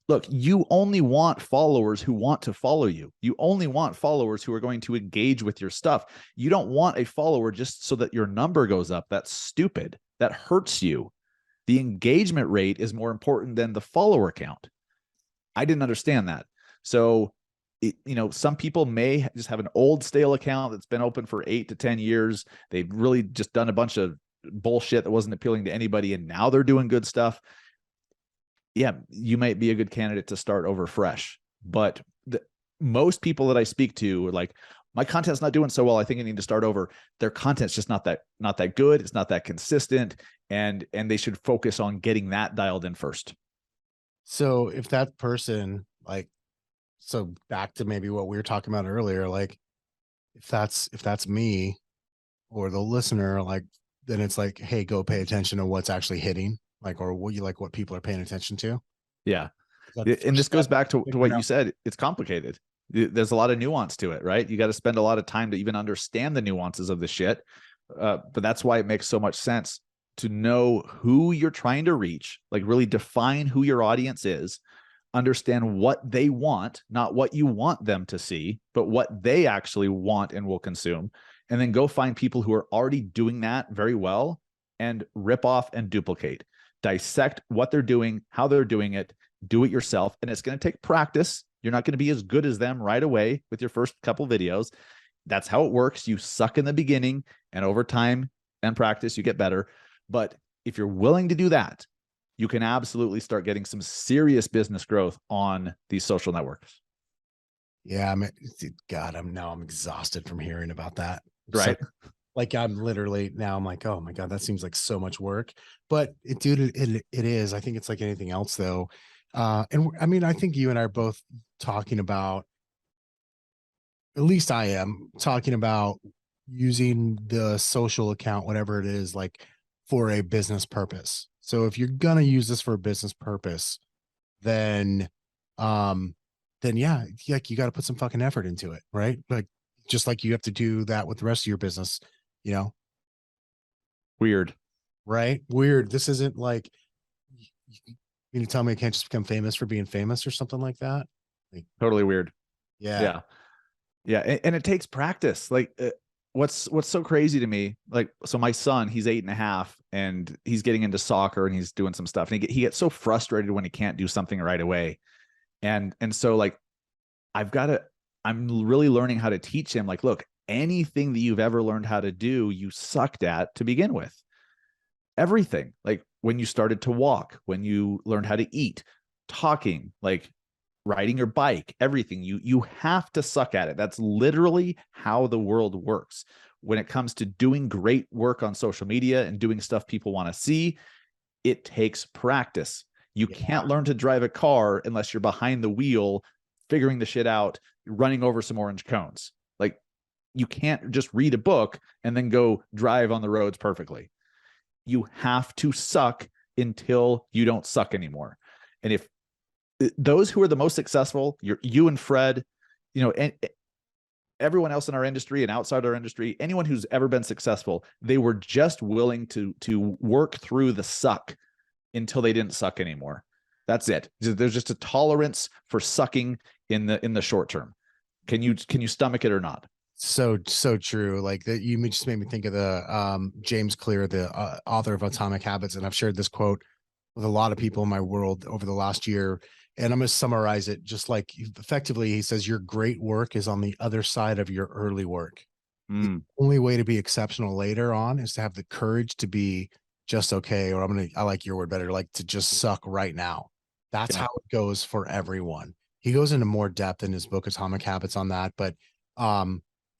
look, you only want followers who want to follow you. You only want followers who are going to engage with your stuff. You don't want a follower just so that your number goes up. That's stupid. That hurts you. The engagement rate is more important than the follower count. I didn't understand that. So, some people may just have an old stale account that's been open for 8 to 10 years. They've really just done a bunch of bullshit that wasn't appealing to anybody, and now they're doing good stuff. Yeah, you might be a good candidate to start over fresh. But most people that I speak to are like, my content's not doing so well, I think I need to start over. Their content's just not that good. It's not that consistent. And they should focus on getting that dialed in first. So if that person, like, so back to maybe what we were talking about earlier, like if that's me or the listener, like, then it's like, hey, go pay attention to what's actually hitting, like, or what people are paying attention to. Yeah. And this goes back to what you said. It's complicated. There's a lot of nuance to it, right? You got to spend a lot of time to even understand the nuances of the shit. But that's why it makes so much sense to know who you're trying to reach, like really define who your audience is, understand what they want, not what you want them to see, but what they actually want and will consume. And then go find people who are already doing that very well and rip off and duplicate. Dissect what they're doing, how they're doing it, do it yourself. And it's going to take practice. You're not going to be as good as them right away with your first couple videos. That's how it works. You suck in the beginning, and over time and practice, you get better. But if you're willing to do that, you can absolutely start getting some serious business growth on these social networks. Yeah, God, I'm exhausted from hearing about that. Right. So, like, I'm like, oh my God, that seems like so much work. But it is. I think it's like anything else though. And I mean, I think you and I are both talking about, at least I am talking about using the social account, whatever it is, like for a business purpose. So if you're gonna use this for a business purpose, then yeah, like you got to put some fucking effort into it, right? Like, just like you have to do that with the rest of your business, Weird. right? Weird. This isn't like, you tell me I can't just become famous for being famous or something like that. Like, Totally weird. yeah. Yeah. And it takes practice. Like, what's so crazy to me, like, so my son, he's 8.5 and he's getting into soccer and he's doing some stuff, and he gets so frustrated when he can't do something right away. And so like, I'm really learning how to teach him, like, look, anything that you've ever learned how to do, you sucked at to begin with. Everything, like when you started to walk, when you learned how to eat, talking, like riding your bike, everything, you have to suck at it. That's literally how the world works. When it comes to doing great work on social media and doing stuff people want to see, it takes practice. You can't learn to drive a car unless you're behind the wheel, figuring the shit out, running over some orange cones. Like, you can't just read a book and then go drive on the roads perfectly. You have to suck until you don't suck anymore. And if those who are the most successful, you and Fred, and everyone else in our industry and outside our industry, anyone who's ever been successful, they were just willing to work through the suck until they didn't suck anymore. That's it. There's just a tolerance for sucking in the short term. Can you stomach it or not? So true. Like that, you just made me think of the James Clear, the author of Atomic Habits, and I've shared this quote with a lot of people in my world over the last year. And I'm going to summarize it just like effectively. He says, your great work is on the other side of your early work. The only way to be exceptional later on is to have the courage to be just okay, or I like your word better, like to just suck right now. That's how it goes for everyone. He goes into more depth in his book, Atomic Habits, on that. But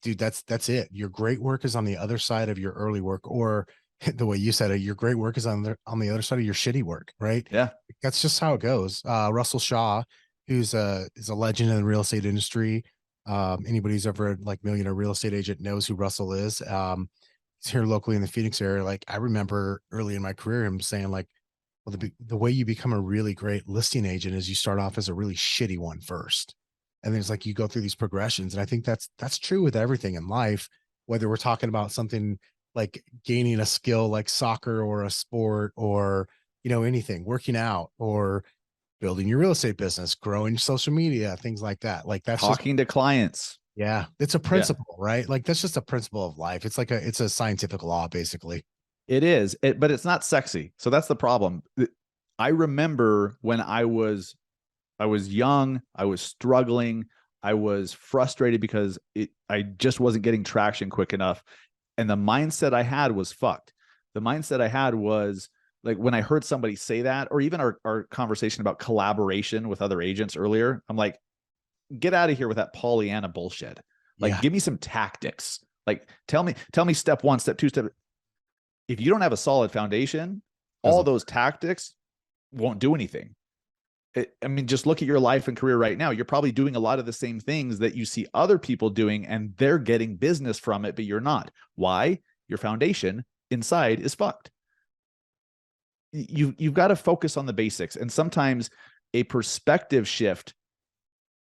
dude, that's it. Your great work is on the other side of your early work, or the way you said it, your great work is on the other side of your shitty work, right? Yeah. That's just how it goes. Russell Shaw, who's is a legend in the real estate industry. Anybody who's ever like millionaire real estate agent knows who Russell is. He's here locally in the Phoenix area. Like, I remember early in my career him saying like, well, the way you become a really great listing agent is you start off as a really shitty one first. And then it's like you go through these progressions. And I think that's true with everything in life, whether we're talking about something like gaining a skill like soccer or a sport, or, anything, working out, or building your real estate business, growing social media, things like that. Like, that's just, Talking to clients. yeah, it's a Yeah, principle, right? Like, that's just a principle of life. It's like it's a scientific law, basically. it is. But it's not sexy. So that's the problem. I remember when I was young, I was struggling, I was frustrated because I just wasn't getting traction quick enough. And the mindset I had was fucked. The mindset I had was like, when I heard somebody say that, or even our conversation about collaboration with other agents earlier, I'm like, get out of here with that Pollyanna bullshit. Like, Yeah. give me some tactics. Like, tell me step one, step two, step. If you don't have a solid foundation, all those tactics won't do anything. I mean, just look at your life and career right now. You're probably doing a lot of the same things that you see other people doing, and they're getting business from it, but you're not. Why? Your foundation inside is fucked. You've got to focus on the basics. And sometimes a perspective shift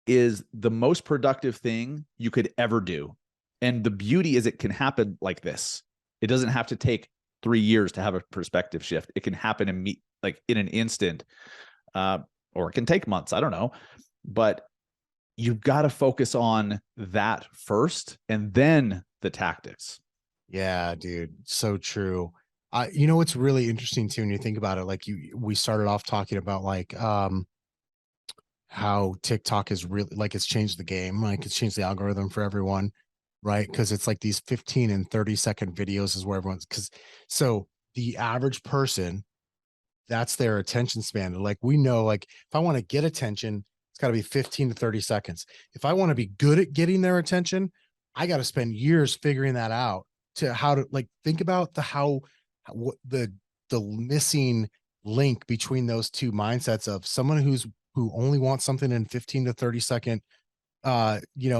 is the most productive thing you could ever do. And the beauty is it can happen like this. It doesn't have to take 3 years to have a perspective shift. It can happen in an instant. Or it can take months. I don't know. But you've got to focus on that first and then the tactics. Yeah, dude. So true. What's really interesting too, when you think about it, like we started off talking about like, how TikTok is really like, it's changed the game. Like, it's changed the algorithm for everyone, right? Because it's like these 15 and 30-second videos is where so the average person, that's their attention span. Like, we know, like, if I want to get attention, it's got to be 15 to 30 seconds. If I want to be good at getting their attention, I got to spend years figuring that out, to how to, like, think about what the missing link between those two mindsets of someone who only wants something in 15 to 30-second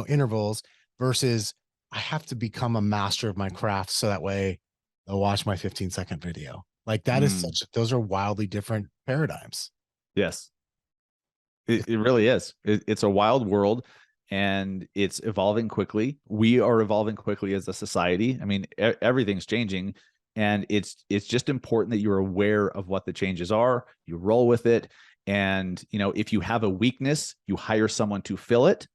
intervals, versus I have to become a master of my craft so that way they'll watch my 15-second video. Like, that is those are wildly different paradigms. Yes, it really is. It's a wild world, and it's evolving quickly. We are evolving quickly as a society. I mean, everything's changing, and it's just important that you're aware of what the changes are. You roll with it. And, if you have a weakness, you hire someone to fill it.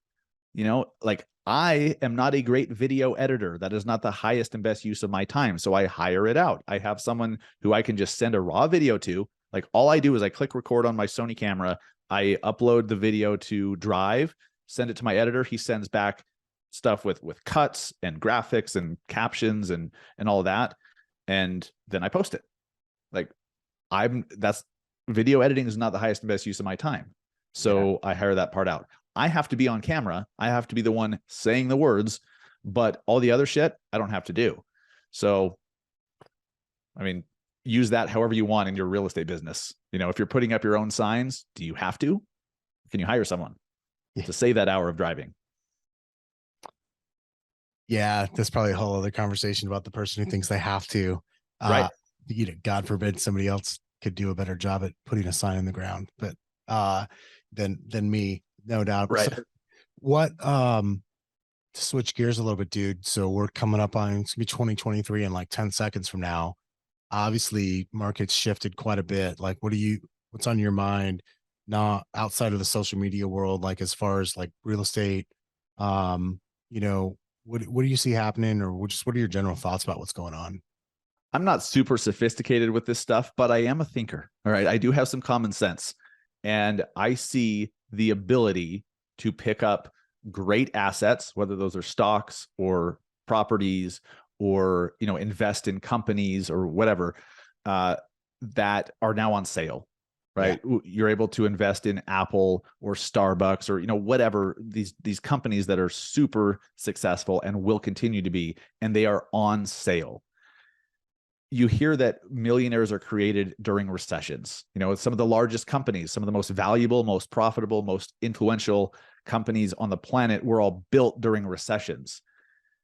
Like I am not a great video editor. That is not the highest and best use of my time. So I hire it out. I have someone who I can just send a raw video to. Like all I do is I click record on my Sony camera. I upload the video to Drive, send it to my editor. He sends back stuff with cuts and graphics and captions and all of that. And then I post it. Like that's video editing is not the highest and best use of my time. So I hire that part out. I have to be on camera. I have to be the one saying the words, but all the other shit I don't have to do. So, I mean, use that however you want in your real estate business. If you're putting up your own signs, do you have to? Can you hire someone to save that hour of driving? Yeah, that's probably a whole other conversation about the person who thinks they have to. Right. God forbid somebody else could do a better job at putting a sign in the ground, but than me, no doubt. Right. So what to switch gears a little bit, dude. So we're coming up on, it's gonna be 2023 in like 10 seconds from now. Obviously, markets shifted quite a bit. Like, what's on your mind, not outside of the social media world, like as far as like real estate? What do you see happening, or what are your general thoughts about what's going on? I'm not super sophisticated with this stuff, but I am a thinker. All right. I do have some common sense, and I see the ability to pick up great assets, whether those are stocks or properties or, invest in companies or whatever, that are now on sale. Right. Yeah. You're able to invest in Apple or Starbucks or, whatever, these companies that are super successful and will continue to be, and they are on sale. You hear that millionaires are created during recessions. Some of the largest companies, some of the most valuable, most profitable, most influential companies on the planet were all built during recessions.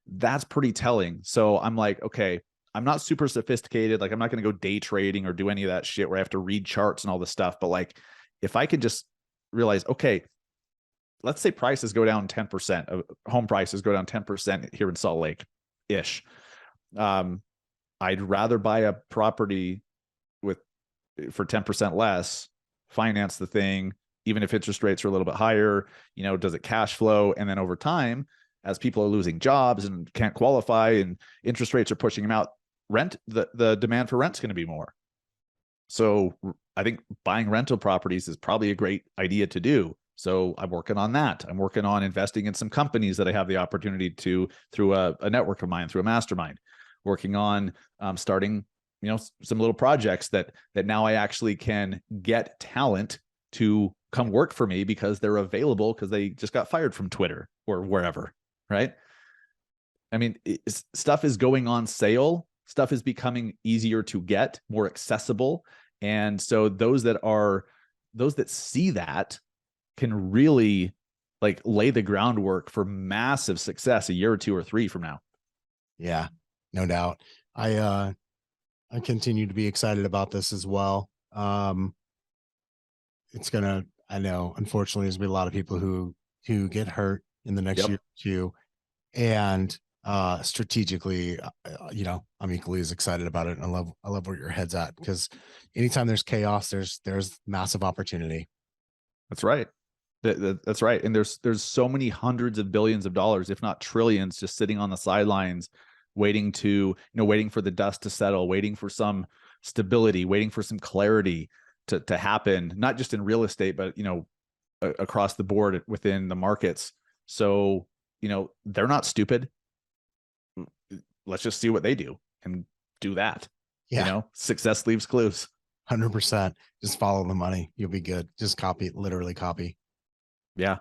That's pretty telling. So I'm like, okay, I'm not super sophisticated. Like I'm not going to go day trading or do any of that shit where I have to read charts and all this stuff. But like, if I could just realize, okay, let's say prices go down 10%, home prices go down 10% here in Salt Lake ish. I'd rather buy a property for 10% less, finance the thing, even if interest rates are a little bit higher, does it cash flow? And then over time, as people are losing jobs and can't qualify and interest rates are pushing them out, the demand for rent's going to be more. So I think buying rental properties is probably a great idea to do. So I'm working on that. I'm working on investing in some companies that I have the opportunity to through a network of mine, through a mastermind. Working on starting, some little projects that now I actually can get talent to come work for me because they're available because they just got fired from Twitter or wherever, right? I mean, stuff is going on sale. Stuff is becoming easier to get, more accessible. And so those that see that can really like lay the groundwork for massive success a year or two or three from now. Yeah. No doubt. I continue to be excited about this as well. I know, unfortunately, there's been a lot of people who get hurt in the next year or two. And strategically, I'm equally as excited about it. And I love where your head's at, because anytime there's chaos, there's massive opportunity. That's right. That's right. And there's so many hundreds of billions of dollars, if not trillions, just sitting on the sidelines, waiting for the dust to settle, waiting for some stability, waiting for some clarity to happen, not just in real estate, but, across the board within the markets. So, they're not stupid. Let's just see what they do and do that. Yeah. Success leaves clues. 100%. Just follow the money. You'll be good. Just literally copy. Yeah.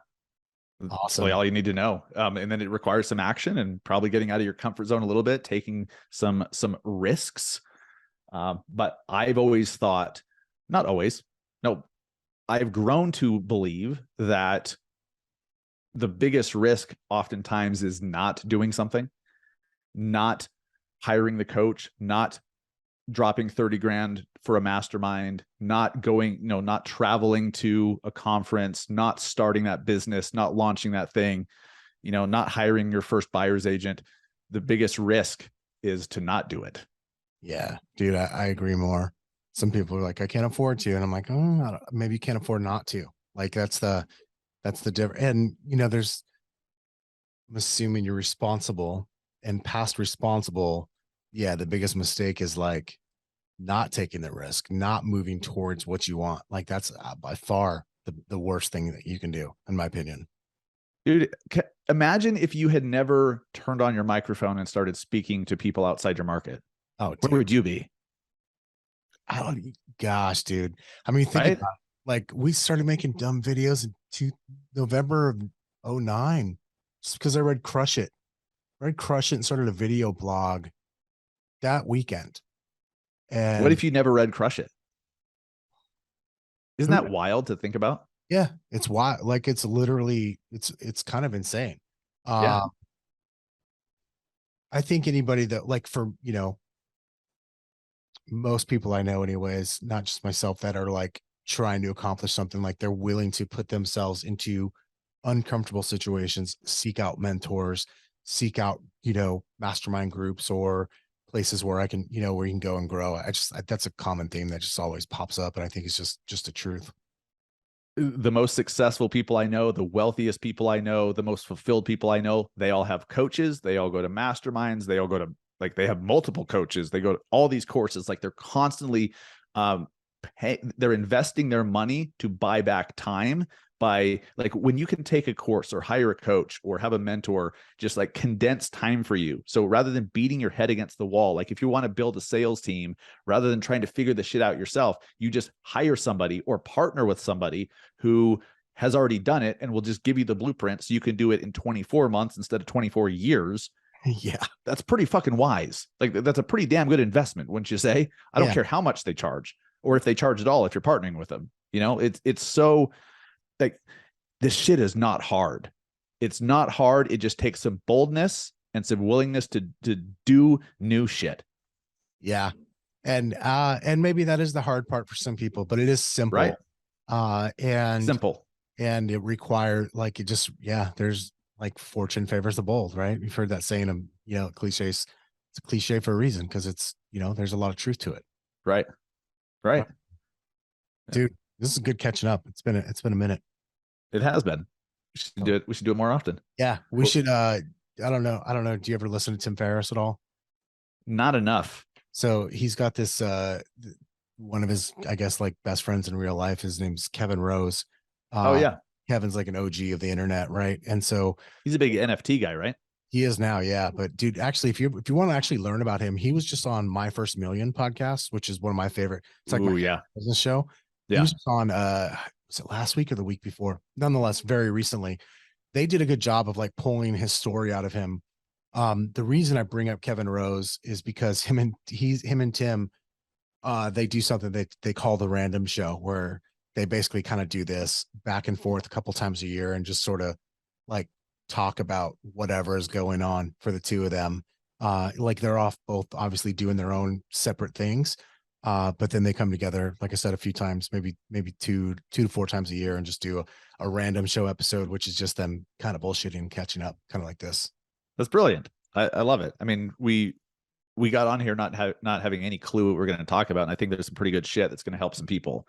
Awesome. Really all you need to know. And then it requires some action and probably getting out of your comfort zone a little bit, taking some risks. But I've always thought, not always, no, I've grown to believe that the biggest risk oftentimes is not doing something, not hiring the coach, not dropping 30 grand for a mastermind, not going, not traveling to a conference, not starting that business, not launching that thing, not hiring your first buyer's agent. The biggest risk is to not do it. Yeah, dude, I agree more. Some people are like, I can't afford to. And I'm like, oh, maybe you can't afford not to. Like that's the difference. And, I'm assuming you're responsible and past responsible. Yeah, the biggest mistake is like not taking the risk, not moving towards what you want. Like that's by far the worst thing that you can do, in my opinion. Dude, imagine if you had never turned on your microphone and started speaking to people outside your market. Oh, Where dude. would you be? I don't, gosh, dude. I mean, think Right? about it. Like we started making dumb videos in November of '09 just because I read Crush It. Read Crush It and started a video blog that weekend. What And if you never read Crush It? Isn't who, that wild to think about? yeah, it's why like it's literally it's kind of insane. Yeah. Uh I think anybody that like for most people I know anyways, not just myself that are like trying to accomplish something like they're willing to put themselves into uncomfortable situations, seek out mentors, seek out, mastermind groups or places where I can, where you can go and grow. That's a common theme that just always pops up. And I think it's just the truth. The most successful people I know, the wealthiest people I know, the most fulfilled people I know, they all have coaches. They all go to masterminds. They all go to like they have multiple coaches. They go to all these courses. Like they're constantly they're investing their money to buy back time by like when you can take a course or hire a coach or have a mentor, just like condense time for you. So rather than beating your head against the wall, like if you want to build a sales team, rather than trying to figure the shit out yourself, you just hire somebody or partner with somebody who has already done it and will just give you the blueprint so you can do it in 24 months instead of 24 years. Yeah. That's pretty fucking wise. Like that's a pretty damn good investment, wouldn't you say? I don't Yeah. care how much they charge or if they charge at all if you're partnering with them. It's so like this shit is not hard. It's not hard. It just takes some boldness and some willingness to do new shit. Yeah. And maybe that is the hard part for some people, but it is Right? simple. And Simple. it requires like it just there's like fortune favors the bold, right? You've heard that saying of cliches. It's a cliche for a reason because it's there's a lot of truth to it. Right. Right. Dude, this is good catching up. It's been a minute. It has been. We should do it. We should do it more often. Yeah, we should I don't know, do you ever listen to Tim Ferriss at all? Not enough. So he's got this one of his, I guess, like best friends in real life. His name's Kevin Rose. Oh uh yeah. Kevin's like an OG of the internet, right? And so He's a big NFT guy, right? he is now, yeah. But dude, actually, if you want to actually learn about him, he was just on My First Million podcast, which is one of my favorite. It's like my Ooh, yeah. business show. He Yeah. was just on was it last week or the week before? Nonetheless, very recently. They did a good job of like pulling his story out of him. The reason I bring up Kevin Rose is because him and Tim, they do something that they call the random show, where they basically kind of do this back and forth a couple times a year and just sort of like talk about whatever is going on for the two of them. Like they're off both obviously doing their own separate things. But then they come together, like I said, a few times, maybe two to four times a year, and just do a random show episode, which is just them kind of bullshitting and catching up, kind of like this. That's brilliant. I love it. I mean, we got on here not having any clue what we're going to talk about, and I think there's some pretty good shit that's going to help some people,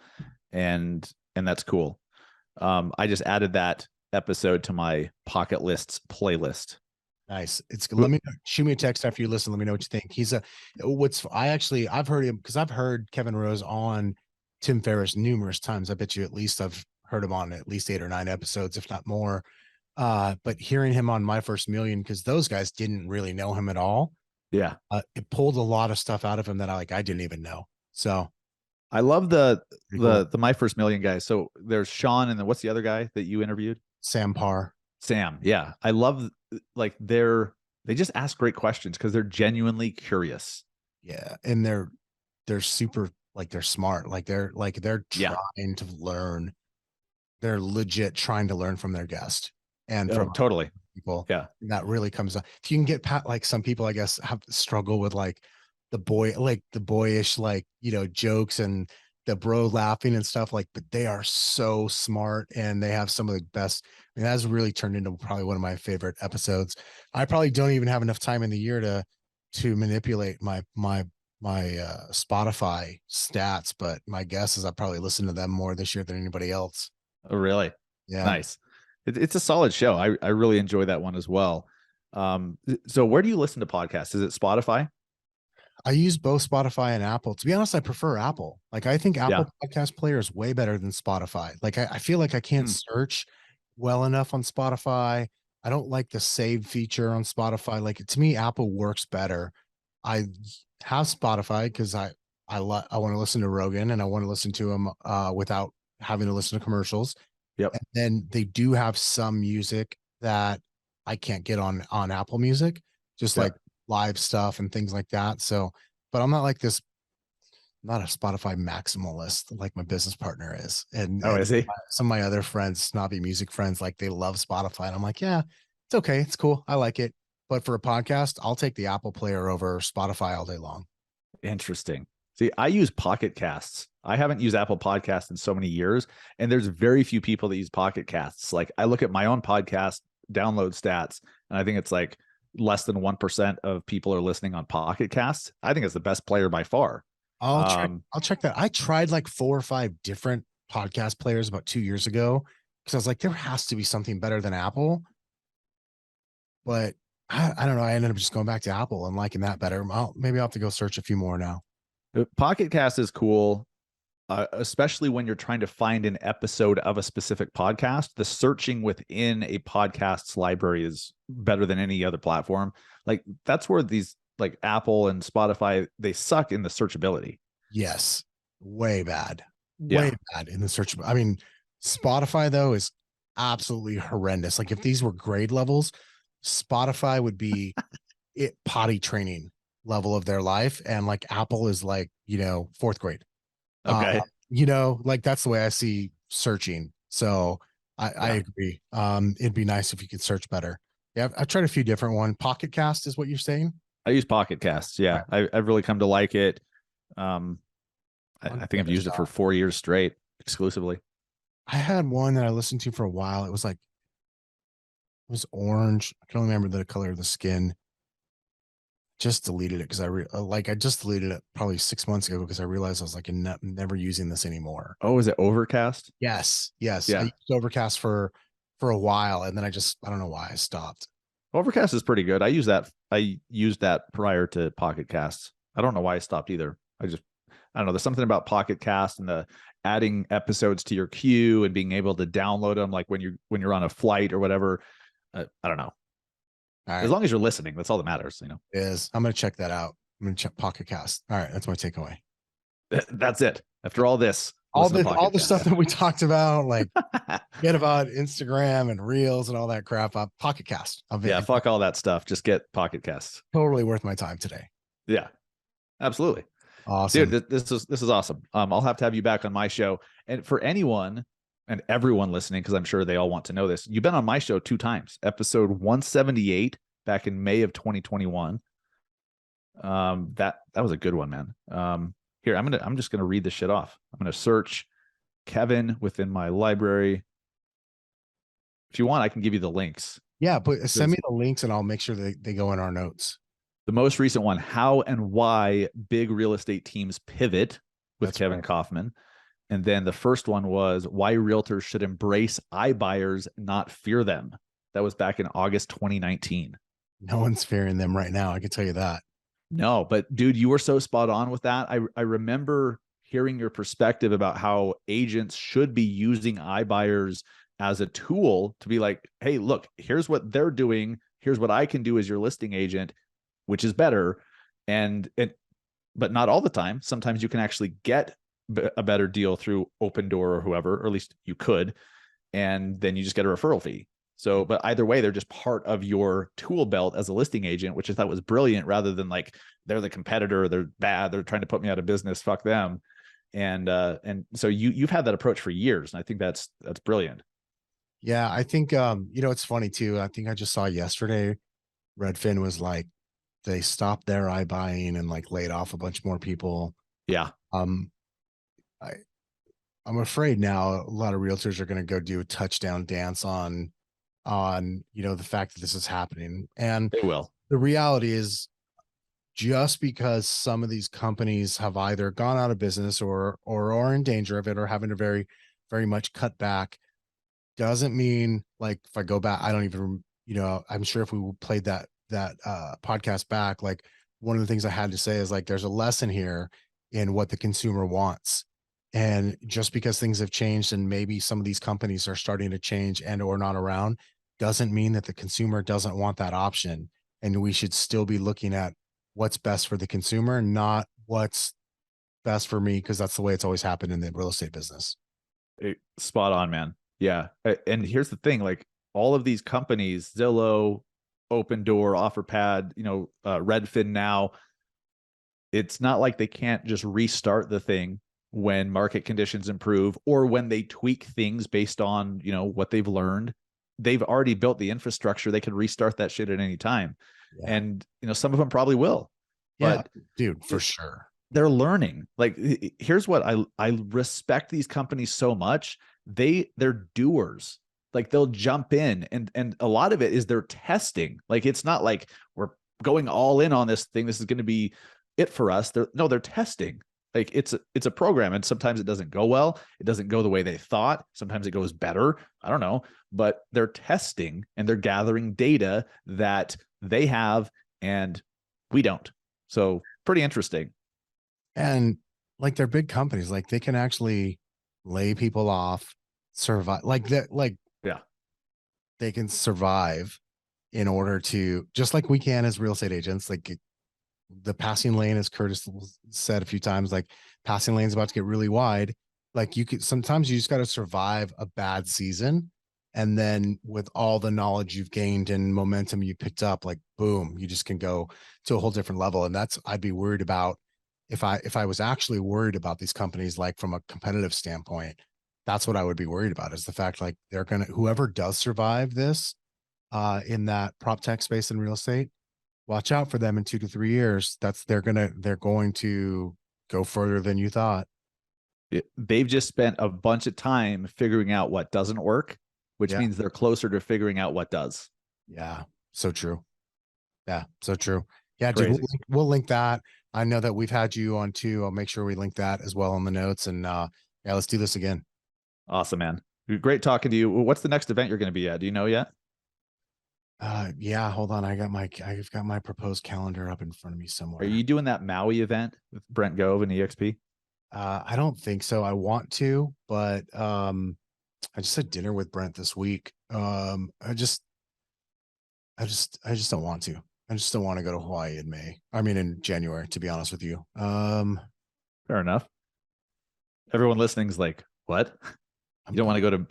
and that's cool. I just added that episode to my Pocket Lists playlist. Nice. It's let me shoot me a text after you listen. Let me know what you think. I've heard him because I've heard Kevin Rose on Tim Ferriss numerous times. I bet you at least I've heard him on at least 8 or 9 episodes, if not more. But hearing him on My First Million, because those guys didn't really know him at all. Yeah. It pulled a lot of stuff out of him that I didn't even know. So I love the cool. My First Million guys. So there's Sean, and then what's the other guy that you interviewed? Sam Parr. Sam. Yeah. I love like they just ask great questions because they're genuinely curious. Yeah. And they're super, like they're smart. They're trying to learn. They're legit trying to learn from their guest and from totally people. Yeah. And that really comes up. If you can get like some people, I guess, have struggle with like the boyish, jokes and the bro laughing and stuff, but they are so smart and they have some of the best. I mean, that's really turned into probably one of my favorite episodes. I probably don't even have enough time in the year to manipulate my Spotify stats, but my guess is I probably listen to them more this year than anybody else. Oh, really? Yeah. Nice. It's a solid show. I really enjoy that one as well. So where do you listen to podcasts? Is it Spotify? I use both Spotify and Apple. To be honest, I prefer Apple. Like I think Yeah. Apple Podcast Player is way better than Spotify. Like I feel like I can't Hmm. search well enough on Spotify. I don't like the save feature on Spotify. Like to me, Apple works better. I have Spotify because I want to listen to Rogan and I want to listen to him without having to listen to commercials. Yep. And then they do have some music that I can't get on Apple Music, just like Yep. live stuff and things like that. So, but I'm not like this, not a Spotify maximalist like my business partner is. Oh, And is he? some of my other friends, snobby music friends, like they love Spotify. And I'm like, yeah, it's okay. It's cool. I like it. But for a podcast, I'll take the Apple player over Spotify all day long. Interesting. See, I use Pocket Casts. I haven't used Apple Podcasts in so many years, and there's very few people that use Pocket Casts. Like I look at my own podcast download stats, and I think it's like less than 1% of people are listening on Pocket Casts. I think it's the best player by far. I'll check that. I tried like 4 or 5 different podcast players about 2 years ago because I was like, there has to be something better than Apple. But I don't know. I ended up just going back to Apple and liking that better. Maybe I'll have to go search a few more now. Pocket Cast is cool, especially when you're trying to find an episode of a specific podcast. The searching within a podcast's library is better than any other platform. Like that's where these like Apple and Spotify, they suck in the searchability. Yes, way bad, way Yeah. bad in the search. I mean, Spotify though is absolutely horrendous. Like if these were grade levels, Spotify would be it potty training level of their life, and like Apple is like fourth grade. Uh, Okay. like that's the way I see searching. So I Yeah. agree. It'd be nice if you could search better. Yeah, I've tried a few different ones. Pocket Cast is what you're saying. I use Pocket Casts. Yeah. Right. I've really come to like it. Um, I'll I think give I've it a used it for shot. 4 years straight exclusively. I had one that I listened to for a while. It was like it was orange. I can only remember the color of the skin. Just deleted it because I just deleted it probably 6 months ago because I realized I was like never using this anymore. Oh, is it Overcast? Yes, yes. I Yeah. used Overcast for a while, and then I don't know why I stopped. Overcast is pretty good. I used that prior to Pocket Casts. I don't know why I stopped either. I don't know. There's something about Pocket Cast and the adding episodes to your queue and being able to download them like when you're on a flight or whatever. I don't know. All As right, long as you're listening, that's all that matters. I'm gonna check that out. I'm gonna check Pocket Cast. All right, that's my takeaway. That's it. After all this, listen to All Pocket the stuff Cast. that we talked about, like forget about Instagram and Reels and all that crap. Pocket Cast. Yeah, fuck all that stuff. Just get Pocket Casts. Totally worth my time today. Yeah, absolutely. Dude, Awesome. this is awesome. I'll have you back on my show. And for anyone and everyone listening, because I'm sure they all want to know this, you've been on my show 2 times. Episode 178 back in May of 2021. That was a good one, man. Here I'm just gonna read this shit off. I'm gonna search Kevin within my library. If you want, I can give you the links. Yeah, but send me the links and I'll make sure they go in our notes. The most recent one, How and Why Big Real Estate Teams Pivot with That's Kevin right. Kaufman. And then the first one was Why Realtors Should Embrace iBuyers, Not Fear Them. That was back in August 2019. No one's fearing them right now. I can tell you that. No, but dude, you were so spot on with that. I remember hearing your perspective about how agents should be using iBuyers as a tool to be like, hey, look, here's what they're doing. Here's what I can do as your listing agent, which is better. But not all the time. Sometimes you can actually get a better deal through Open Door or whoever, or at least you could. And then you just get a referral fee. So, but either way, they're just part of your tool belt as a listing agent, which I thought was brilliant rather than like they're the competitor, they're bad, they're trying to put me out of business, fuck them. And so you've had that approach for years. And I think that's brilliant. Yeah, I think it's funny too. I think I just saw yesterday Redfin was like they stopped their iBuying and like laid off a bunch more people. Yeah. Um I I'm afraid now a lot of realtors are going to go do a touchdown dance on the fact that this is happening. And They will. the reality is just because some of these companies have either gone out of business or are in danger of it or having to very very much cut back doesn't mean, like, if I go back, I don't even I'm sure if we played that podcast back, like one of the things I had to say is like there's a lesson here in what the consumer wants. And just because things have changed and maybe some of these companies are starting to change and or not around doesn't mean that the consumer doesn't want that option. And we should still be looking at what's best for the consumer, not what's best for me, because that's the way it's always happened in the real estate business. Spot on, man. Yeah. And here's the thing, like all of these companies, Zillow, Open Door, OfferPad, Redfin now, it's not like they can't just restart the thing when market conditions improve or when they tweak things based on, what they've learned. They've already built the infrastructure. They can restart that shit at any time. Yeah. And, some of them probably will. Yeah, But dude, for sure. they're learning. Like, here's what I respect these companies so much. They're doers. Like they'll jump in and a lot of it is they're testing. Like it's not like we're going all in on this thing. This is going to be it for us. They're testing. Like it's a program, and sometimes it doesn't go well. It doesn't go the way they thought. Sometimes it goes better. I don't know, but they're testing and they're gathering data that they have and we don't. So pretty interesting. And like they're big companies, like they can actually lay people off, survive, like that, like Yeah. they can survive in order to, just like we can as real estate agents. Like the passing lane, as Curtis said a few times, like passing lane's about to get really wide. Like you could sometimes you just got to survive a bad season. And then with all the knowledge you've gained and momentum you picked up, like boom, you just can go to a whole different level. And that's, I'd be worried about if I was actually worried about these companies, like from a competitive standpoint, that's what I would be worried about, is the fact like they're gonna, whoever does survive this in that prop tech space in real estate, watch out for them in 2 to 3 years. They're going to go further than you thought. They've just spent a bunch of time figuring out what doesn't work, which Yeah. means they're closer to figuring out what does. Yeah. So true. Yeah. So true. Yeah, dude, Crazy. we'll link that. I know that we've had you on too. I'll make sure we link that as well in the notes. And yeah, let's do this again. Awesome, man. Great talking to you. What's the next event you're going to be at? Do you know yet? Yeah, hold on. I've got my proposed calendar up in front of me Are somewhere. you doing that Maui event with Brent Gove and EXP? I don't think so. I want to, but I just had dinner with Brent this week. I just don't want to. I just don't want to go to Hawaii in May. I mean in January, to be honest with you. Fair enough. Everyone listening is like, what? You don't want to go to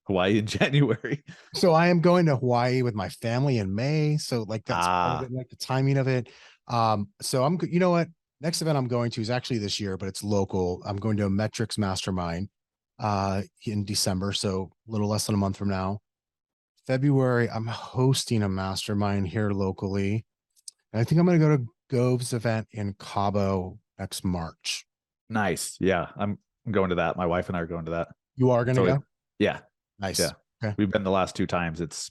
Hawaii in January? So I am going to Hawaii with my family in May. So like that's part of it, like the timing of it. So you know what? Next event I'm going to is actually this year, but it's local. I'm going to a Metrics Mastermind in December, so a little less than a month from now. February, I'm hosting a mastermind here locally. And I think I'm going to go to Gove's event in Cabo next March. Nice. Yeah, I'm going to that. My wife and I are going to that. You are going to go? Yeah. Nice. Yeah. Okay. We've been the last 2 times. It's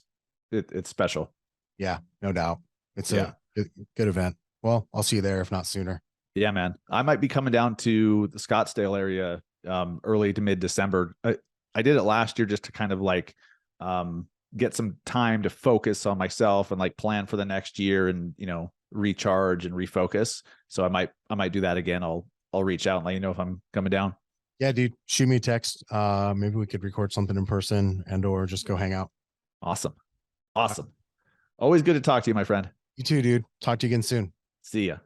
special. Yeah, no doubt. It's Yeah. a good event. Well, I'll see you there if not sooner. Yeah, man. I might be coming down to the Scottsdale area early to mid-December. I did it last year just to kind of like get some time to focus on myself and like plan for the next year and, recharge and refocus. So I might do that again. I'll reach out and let you know if I'm coming down. Yeah, dude, shoot me a text. Maybe we could record something in person and or just go hang out. Awesome. Always good to talk to you, my friend. You too, dude. Talk to you again soon. See ya.